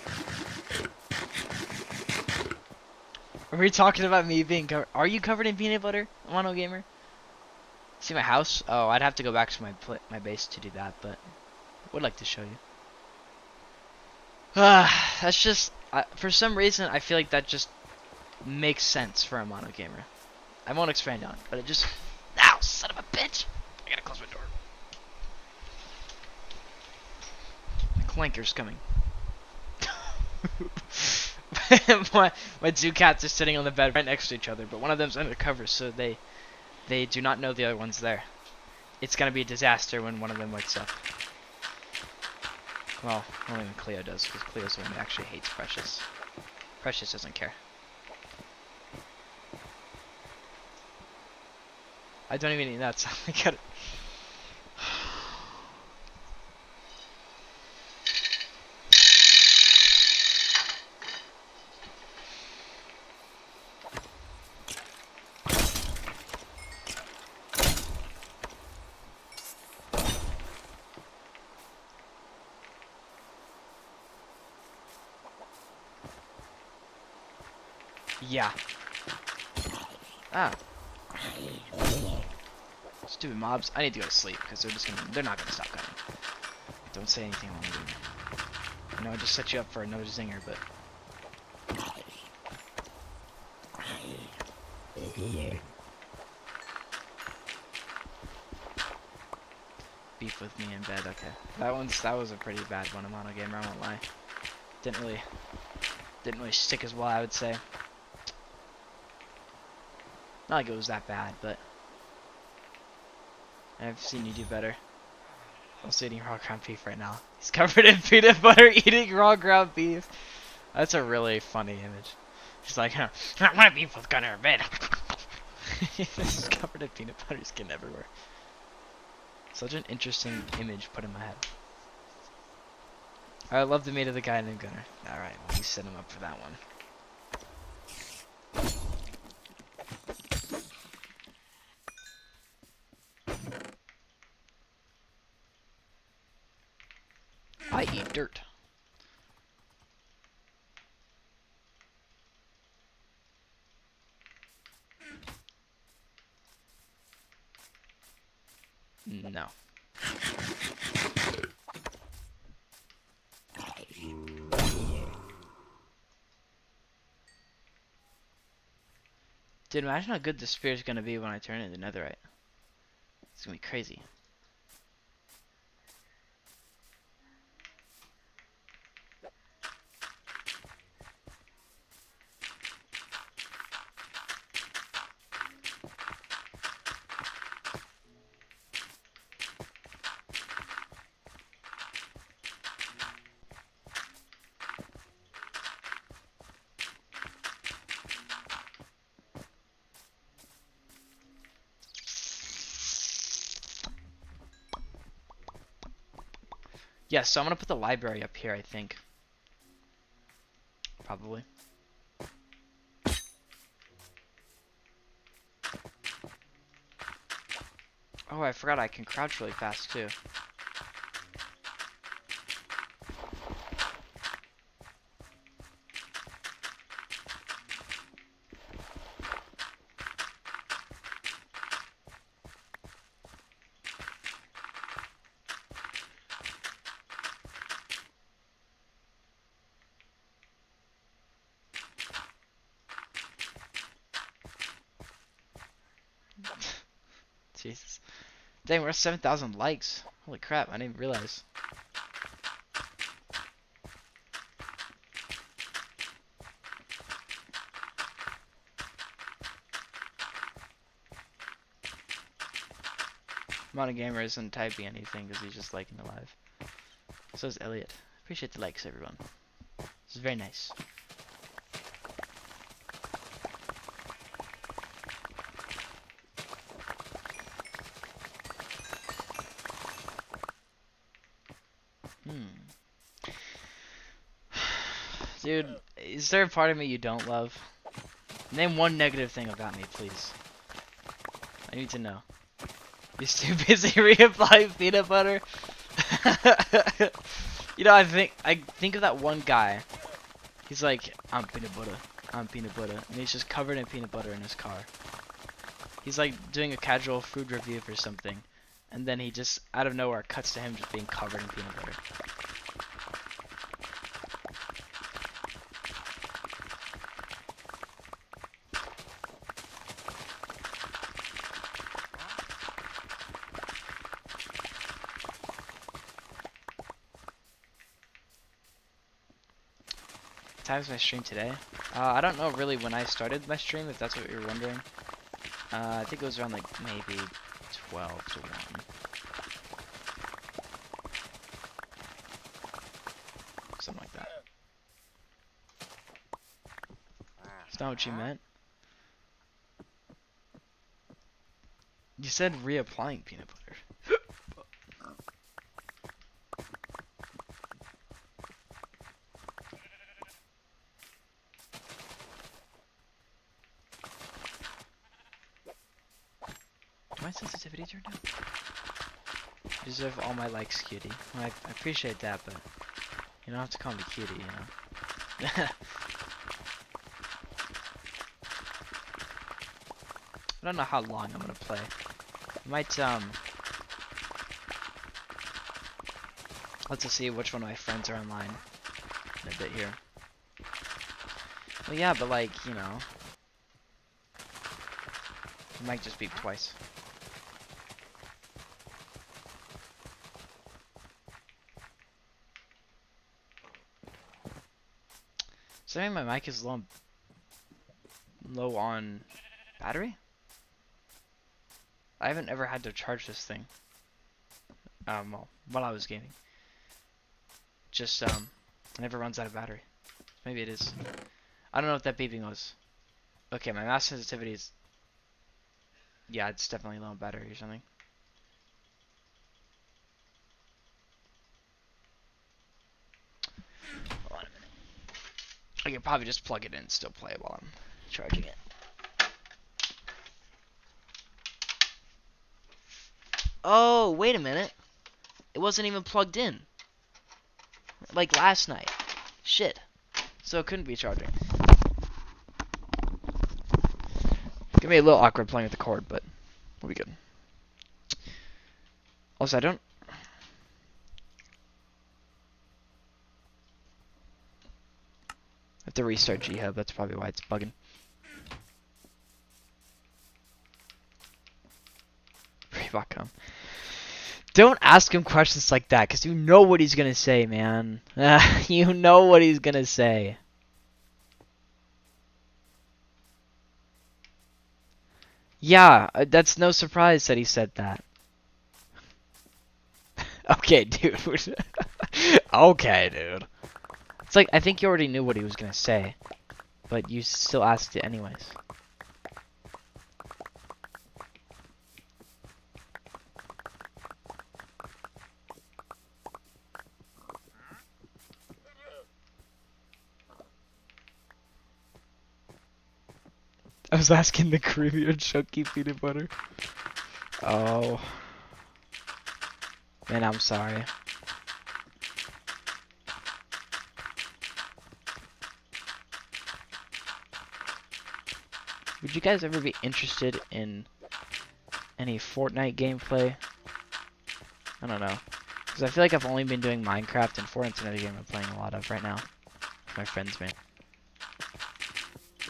Are we talking about me being covered? Are you covered in peanut butter, Mono Gamer? See my house? Oh, I'd have to go back to my base to do that, but I would like to show you. That's just... for some reason, I feel like that just makes sense for a Mono Gamer. I won't expand on it, but it just... Ow, son of a bitch! I gotta close my door. The clanker's coming. my two cats are sitting on the bed right next to each other, but one of them's undercover, so they do not know the other one's there. It's gonna be a disaster when one of them wakes up. Well, only when Cleo does, because Cleo's the one that actually hates Precious. Precious doesn't care. I don't even need that sound. I got it. Yeah. Ah. Stupid mobs. I need to go to sleep because they're not gonna stop coming. Don't say anything while I'm doing it. I know I just set you up for another zinger, but beef with me in bed. Okay, that was a pretty bad one. I'm on a gamer. I won't lie. Didn't really stick as well, I would say. Not like it was that bad, but I've seen you do better. I'm also eating raw ground beef right now. He's covered in peanut butter eating raw ground beef. That's a really funny image. He's like, huh, I want beef with Gunner in bed. He's covered in peanut butter skin everywhere. Such an interesting image put in my head. I love the meat of the guy named Gunner. Alright, well, we set him up for that one. I eat dirt. No. Dude, imagine how good the spear is gonna be when I turn it into netherite. It's gonna be crazy. Yeah, so I'm gonna put the library up here, I think. Probably. Oh, I forgot I can crouch really fast too. Jesus. Dang, we're at 7,000 likes. Holy crap, I didn't even realize. Mono Gamer isn't typing anything because he's just liking the live. So is Elliot. Appreciate the likes, everyone. This is very nice. Dude, is there a part of me you don't love? Name one negative thing about me, please. I need to know. You're too busy reapplying peanut butter? You know, I think of that one guy. He's like, I'm peanut butter. I'm peanut butter. And he's just covered in peanut butter in his car. He's like doing a casual food review for something. And then he just, out of nowhere, cuts to him just being covered in peanut butter. Time's my stream today? I don't know really when I started my stream, if that's what you're wondering. I think it was around like maybe 12 to 1. Something like that. That's not what you meant. You said reapplying peanut butter. My sensitivity turned down? You deserve all my likes, cutie. Well, I appreciate that, but you don't have to call me cutie, you know? I don't know how long I'm gonna play. I might, let's just see which one of my friends are online in a bit here. Well, yeah, but like, you know, it might just beep twice. Does that mean my mic is low on battery? I haven't ever had to charge this thing. Well, while I was gaming. Just, it never runs out of battery. Maybe it is. I don't know what that beeping was. Okay, my mouse sensitivity is... Yeah, it's definitely low on battery or something. Hold on a minute. I could probably just plug it in and still play it while I'm charging it. Oh, wait a minute. It wasn't even plugged in. Like last night. Shit. So it couldn't be charging. Gonna be a little awkward playing with the cord, but we'll be good. Also, I don't... I have to restart G-Hub, that's probably why it's bugging. Reebok.com. Don't ask him questions like that, because you know what he's gonna say, man. You know what he's gonna say. Yeah, that's no surprise that he said that. Okay, dude. Okay, dude. It's like, I think you already knew what he was gonna say, but you still asked it anyways. I was asking the Caribbean chunky peanut butter. Oh. Man, I'm sorry. Would you guys ever be interested in any Fortnite gameplay? I don't know. Because I feel like I've only been doing Minecraft, and Fortnite's another game I'm playing a lot of right now. With my friends, man.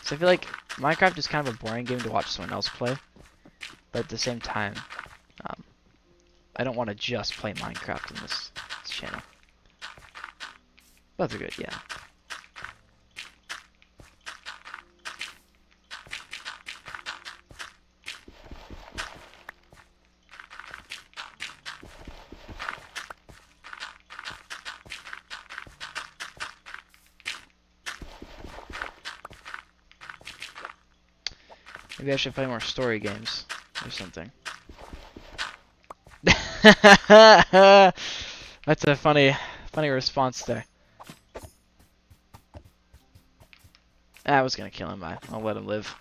So I feel like Minecraft is kind of a boring game to watch someone else play. But at the same time, I don't want to just play Minecraft in this channel. Both are good, yeah. Maybe I should play more story games or something. That's a funny response there. I was gonna kill him. I'll let him live.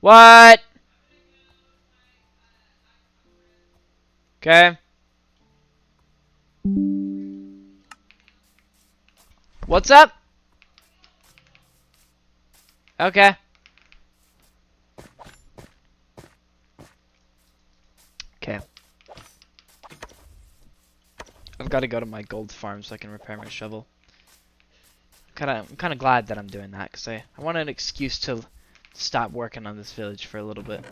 What? Okay. What's up? Okay. Okay. I've got to go to my gold farm so I can repair my shovel. I'm kind of glad that I'm doing that because I want an excuse to stop working on this village for a little bit.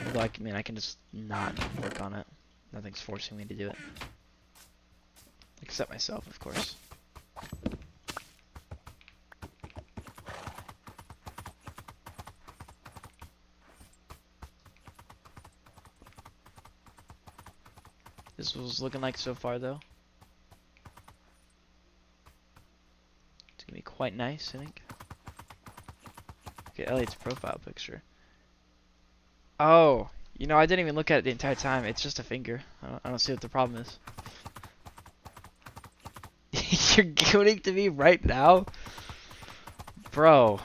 Although I mean I can just not work on it. Nothing's forcing me to do it. Except myself, of course. This was looking like so far though. It's gonna be quite nice, I think. Okay, Elliot's profile picture. Oh, you know, I didn't even look at it the entire time. It's just a finger. I don't see what the problem is. You're gooning to me right now? Bro.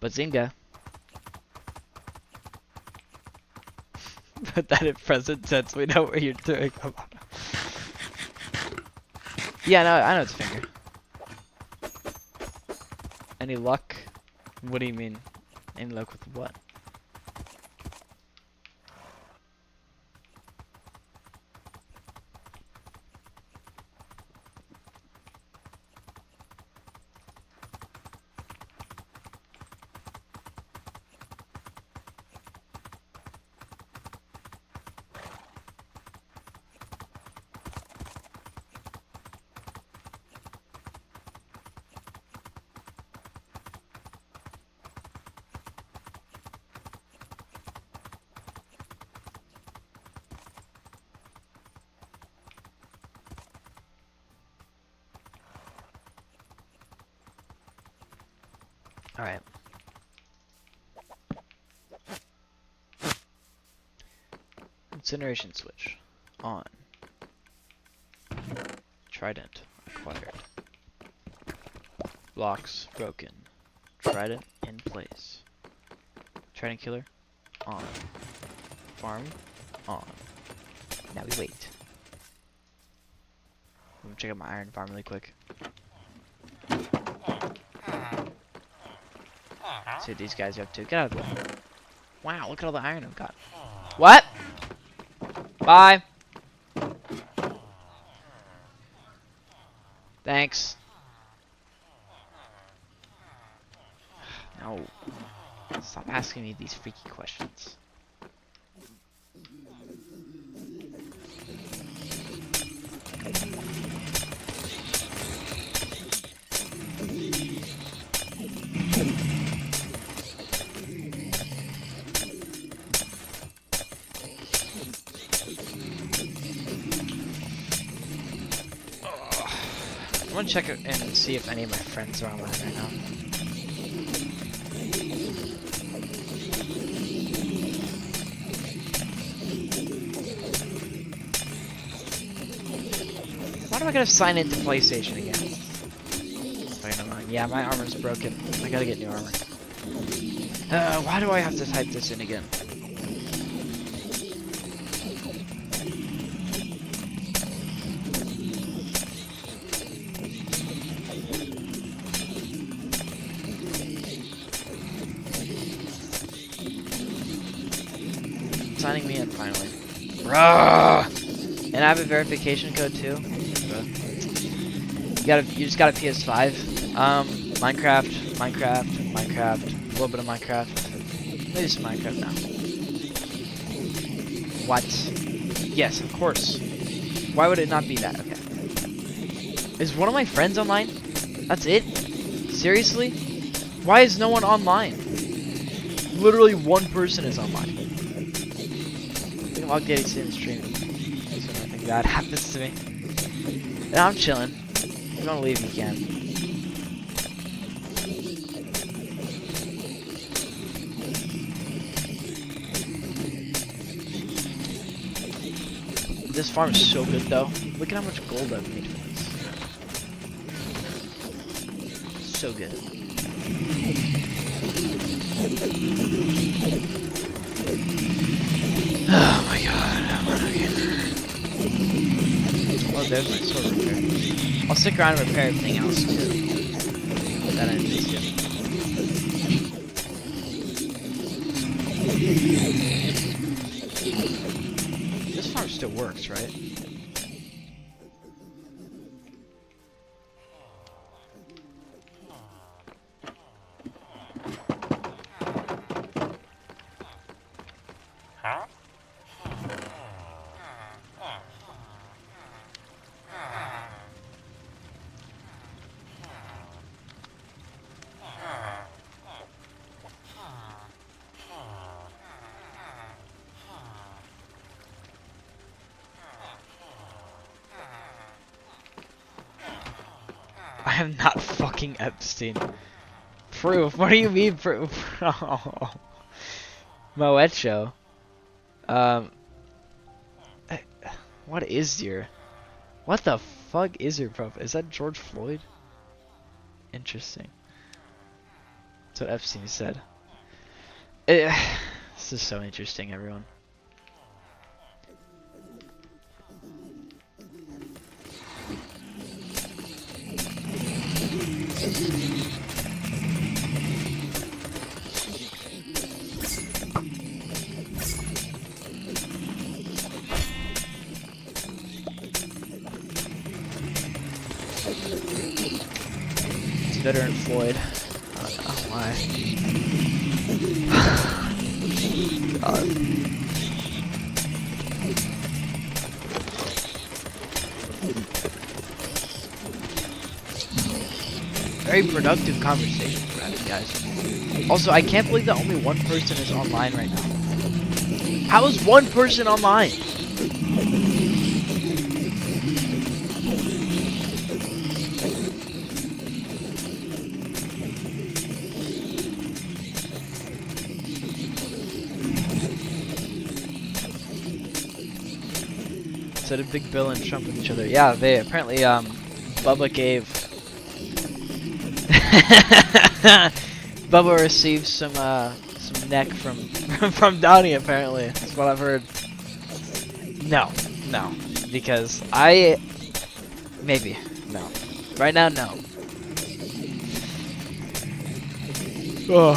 Bazinga. Put that in present tense. We know what you're doing. Yeah, no, I know it's a finger. Any luck? What do you mean? Any luck with what? Alright. Incineration switch. On. Trident. Acquired. Blocks broken. Trident in place. Trident killer. On. Farm. On. Now we wait. I'm gonna check out my iron farm really quick. See what these guys are up to. Get out of the way. Wow, look at all the iron I've got. What? Bye. Thanks. No. Stop asking me these freaky questions. I want to check it and see if any of my friends are online right now. Why do I gotta sign into PlayStation again? Wait, never mind. Yeah, my armor's broken. I gotta get new armor. Why do I have to type this in again? Signing me in finally. Bruh! And I have a verification code too. You just got a PS5. Minecraft, a little bit of Minecraft. Maybe some Minecraft now. What? Yes, of course. Why would it not be that? Okay. Is one of my friends online? That's it? Seriously? Why is no one online? Literally one person is online. I'll get it in stream. So nothing bad happens to me. And I'm chilling. If you want to leave, you can. This farm is so good though. Look at how much gold I've made from this. so good. Oh my god, I wanna get... Oh, there's my sword repair. I'll stick around and repair everything else too. That I need to. This farm still works, right? I am not fucking Epstein. Proof? What do you mean proof? Oh. Moecho. What is your... What the fuck is your profile? Is that George Floyd? Interesting. That's what Epstein said. This is so interesting, everyone. It's better than Floyd. I don't know why. God. Very productive conversation we're having, guys. Also, I can't believe that only one person is online right now. How is one person online? So did Big Bill and Trump with each other. Yeah, they apparently, Bubba gave... Bubba received some neck from Donnie, apparently. That's what I've heard. No. Because maybe. No. Right now, no. Oh.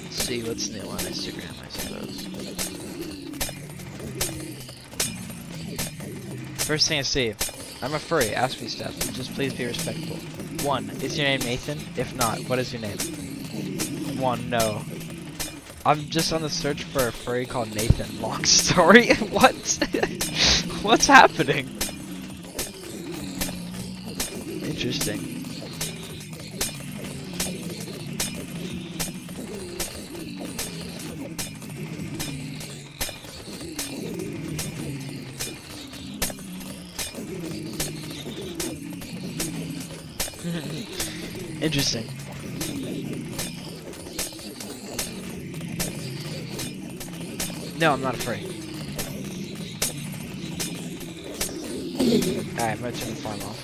Let's see what's new on Instagram, I suppose. First thing I see. I'm a furry. Ask me stuff. Just please be respectful. 1. Is your name Nathan? If not, what is your name? 1. No. I'm just on the search for a furry called Nathan. Long story? What? What's happening? Interesting. Interesting. No, I'm not afraid. Alright, I'm gonna turn the farm off.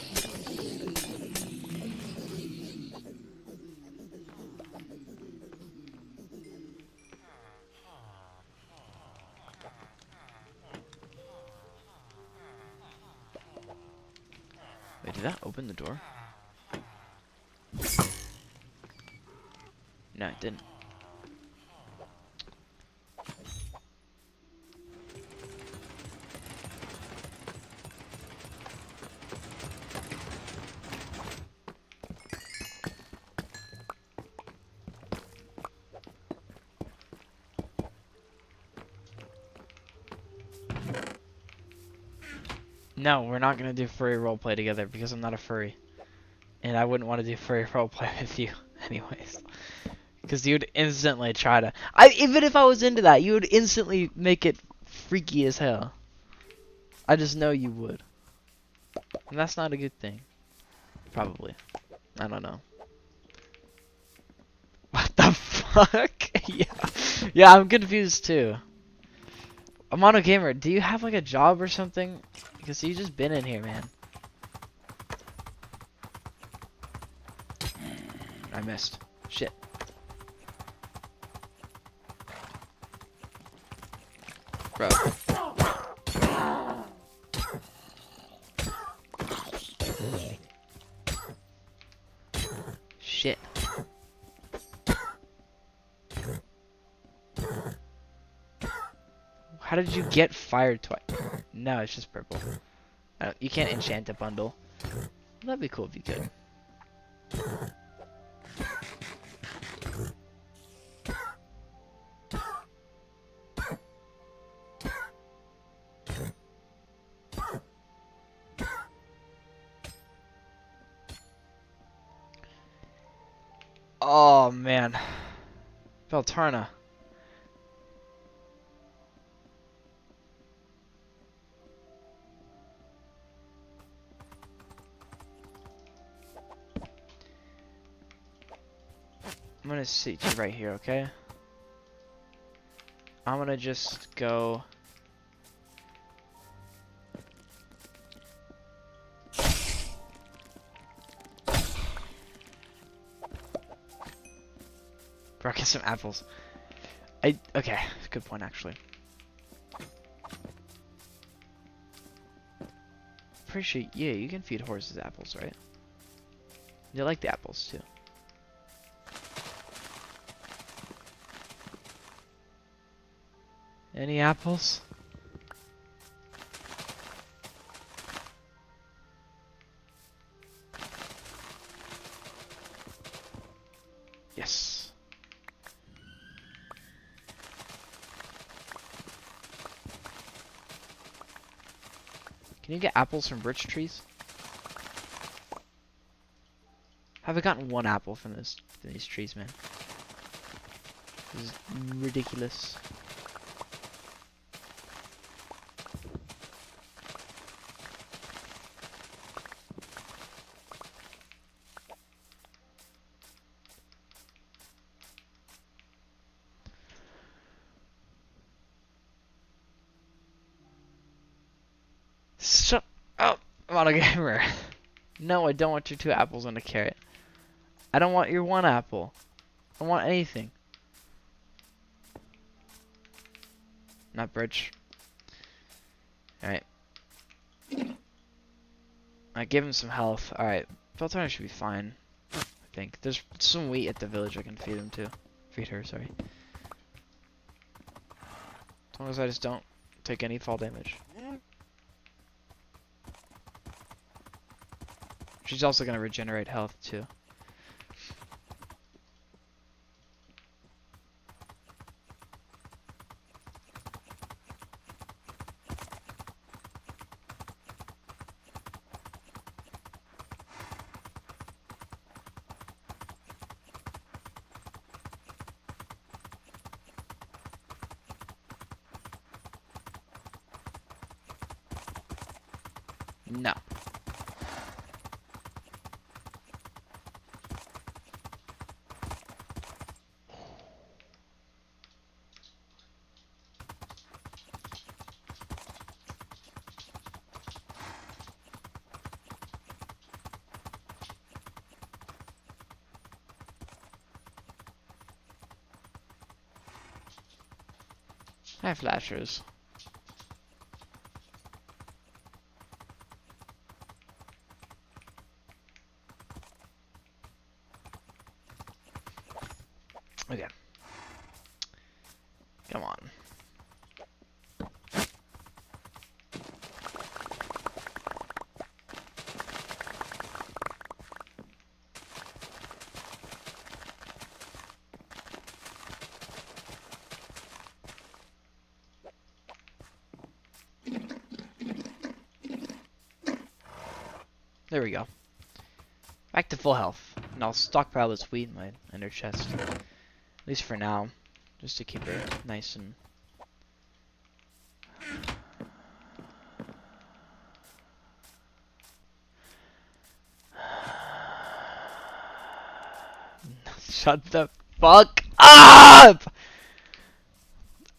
Wait, did that open the door? No, it didn't. No, we're not gonna do furry roleplay together because I'm not a furry. And I wouldn't want to do furry roleplay with you anyways. Because you would instantly try to... even if I was into that, you would instantly make it freaky as hell. I just know you would. And that's not a good thing. Probably. I don't know. What the fuck? Yeah, I'm confused too. Amano Gamer, do you have like a job or something? Because you just been in here, man. I missed. Shit. Bro. Shit. How did you get fired twice? No, it's just purple. You can't enchant a bundle. That'd be cool if you could. Oh man. Veltarna. I'm gonna sit you right here, okay? I'm gonna just go. Bro, get some apples. Okay, good point actually. Pretty sure, yeah, you can feed horses apples, right? They like the apples too. Any apples? Yes. Can you get apples from birch trees? Have I gotten one apple from these trees, man? This is ridiculous. Shut up, Monogamer. No, I don't want your 2 apples and a carrot. I don't want your 1 apple. I don't want anything. Not birch. Alright. I gave him some health. Alright. Veltarna should be fine. I think. There's some wheat at the village I can feed him to. Feed her, sorry. As long as I just don't take any fall damage. She's also gonna regenerate health too. No. I have flashers. Okay. Come on. There we go. Back to full health. And I'll stockpile this wheat in my inner chest. At least for now. Just to keep her nice and... Shut the fuck up!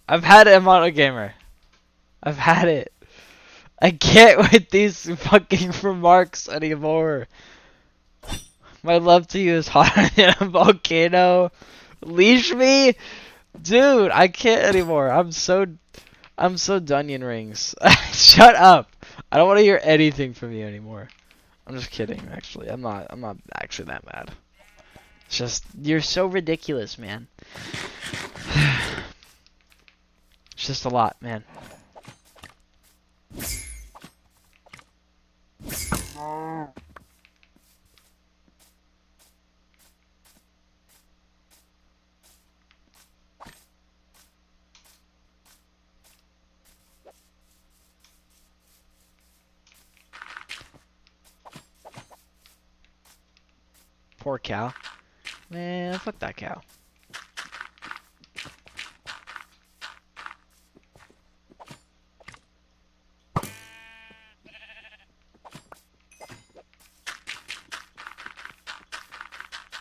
I've had it, Monogamer. I've had it. I can't with these fucking remarks anymore. My love to you is hotter than a volcano. Leash me? Dude, I can't anymore. I'm so Dunyan Rings. Shut up. I don't want to hear anything from you anymore. I'm just kidding, actually. I'm not actually that mad. It's just you're so ridiculous, man. It's just a lot, man. Poor cow. Man, fuck that cow.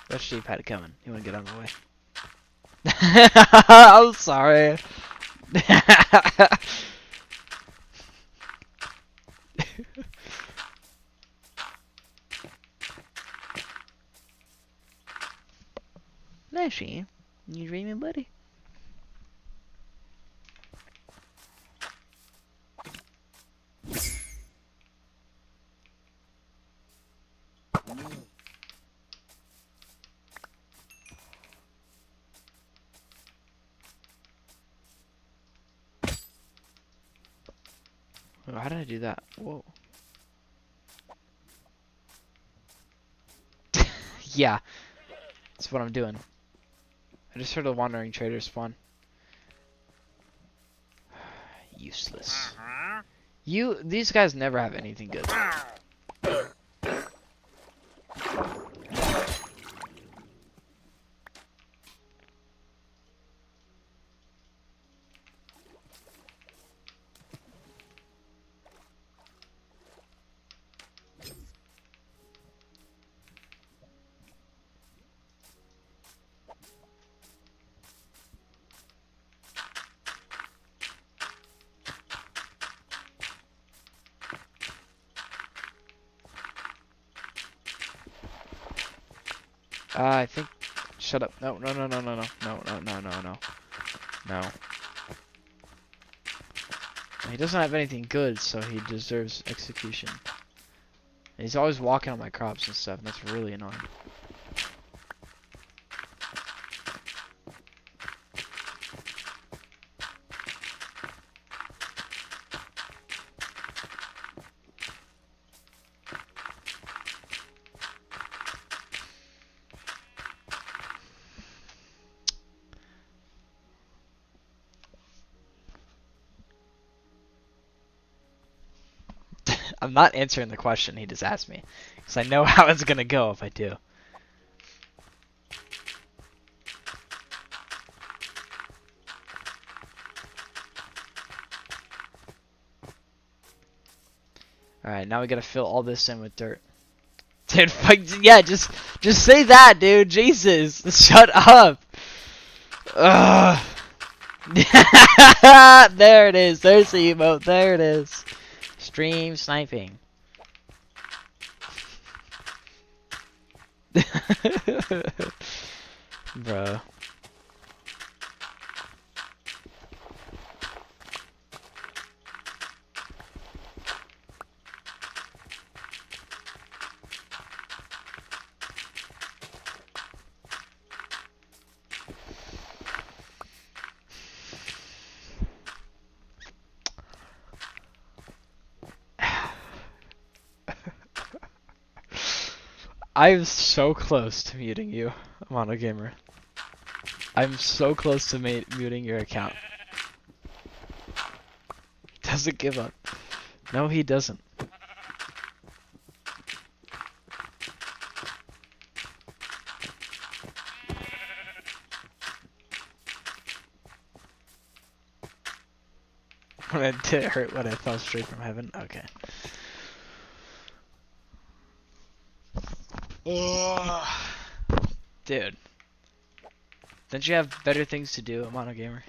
That sheep had it coming. You wanna get out of the way? I'm sorry. Lashy, you dreaming, buddy? Oh, how did I do that? Whoa. Yeah, that's what I'm doing. I just heard a wandering trader spawn. Useless. These guys never have anything good. I think. Shut up. No. No. He doesn't have anything good, so he deserves execution. And he's always walking on my crops and stuff, and that's really annoying. I'm not answering the question he just asked me, because I know how it's gonna go if I do. Alright, now we gotta fill all this in with dirt. Dude, fuck, yeah, just say that, dude. Jesus, shut up. Ugh. There it is. There's the emote. There it is. Stream sniping. Bro. I'm so close to muting you, MonoGamer. I'm so close to muting your account. He doesn't give up. No, he doesn't. Did it hurt when I fell straight from heaven? Okay. Dude. Don't you have better things to do, MonoGamer?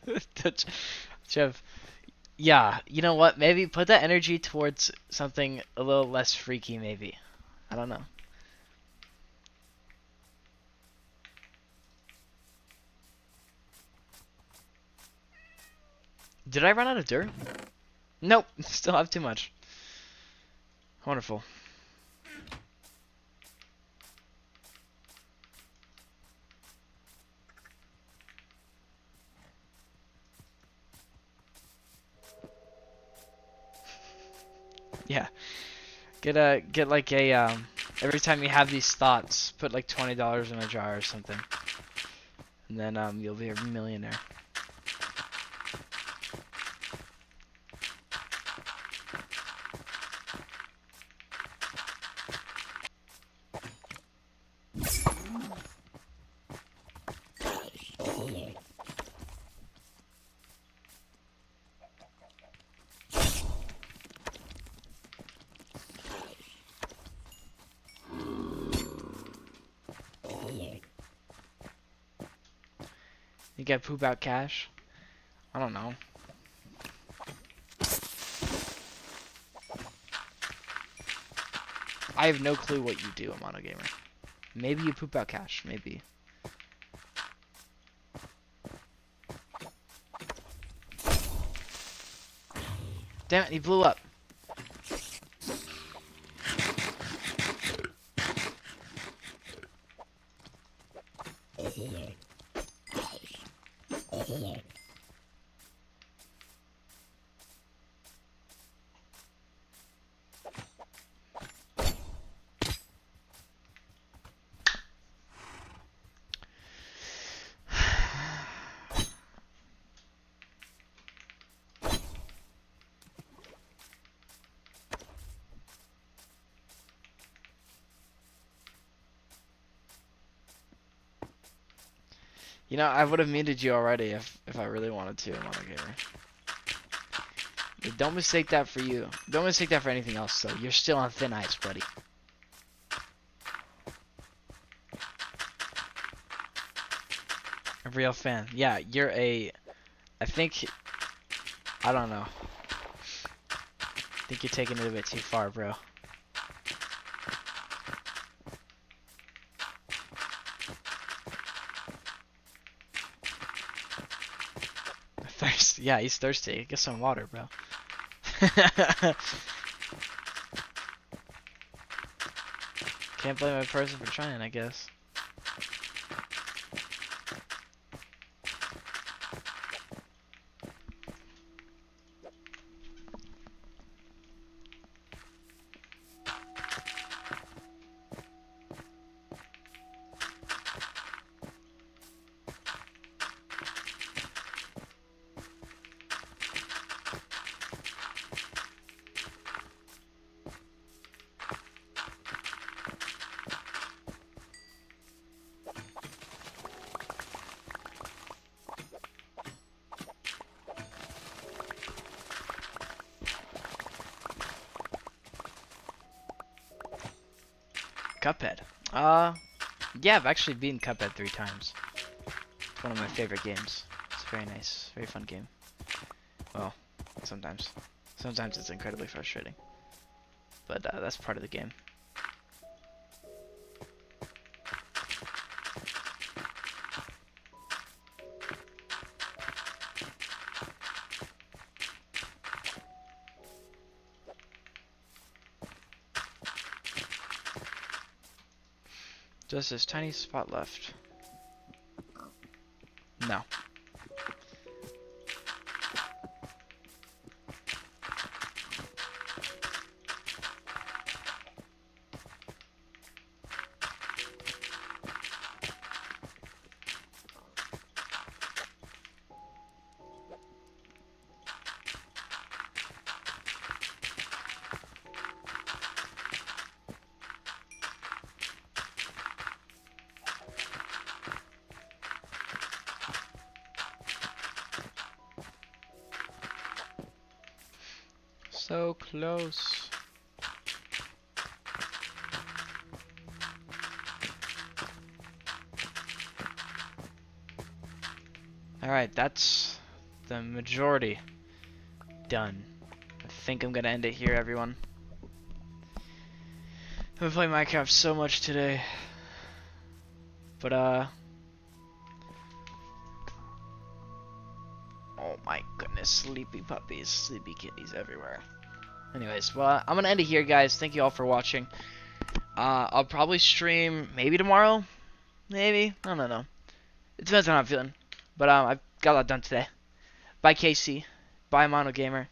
Don't you have... Yeah, you know what? Maybe put that energy towards something a little less freaky, maybe. I don't know. Did I run out of dirt? Nope, still have too much. Wonderful. Yeah. Get like a every time you have these thoughts, put like $20 in a jar or something. And then you'll be a millionaire. You get poop out cash? I don't know. I have no clue what you do, Mono Gamer. Maybe you poop out cash, maybe. Damn it, he blew up. You know, I would have muted you already if I really wanted to, Mono Gamer. But don't mistake that for you. Don't mistake that for anything else, though. You're still on thin ice, buddy. A real fan. Yeah, you're a... I think... I don't know. I think you're taking it a bit too far, bro. Thirst. Yeah, he's thirsty. Get some water, bro. Can't blame a person for trying, I guess. Cuphead. Yeah, I've actually beaten Cuphead 3 times. It's one of my favorite games. It's very nice, very fun game. Well, sometimes. Sometimes it's incredibly frustrating. But that's part of the game. Just this tiny spot left. No. So close. Alright, that's the majority done. I think I'm gonna end it here, everyone. I've been playing Minecraft so much today. But, Oh my goodness, sleepy puppies, sleepy kitties everywhere. Anyways, well, I'm gonna end it here, guys. Thank you all for watching. I'll probably stream maybe tomorrow, maybe. I don't know. It depends on how I'm feeling. But I've got a lot done today. Bye, Casey. Bye, Mono Gamer.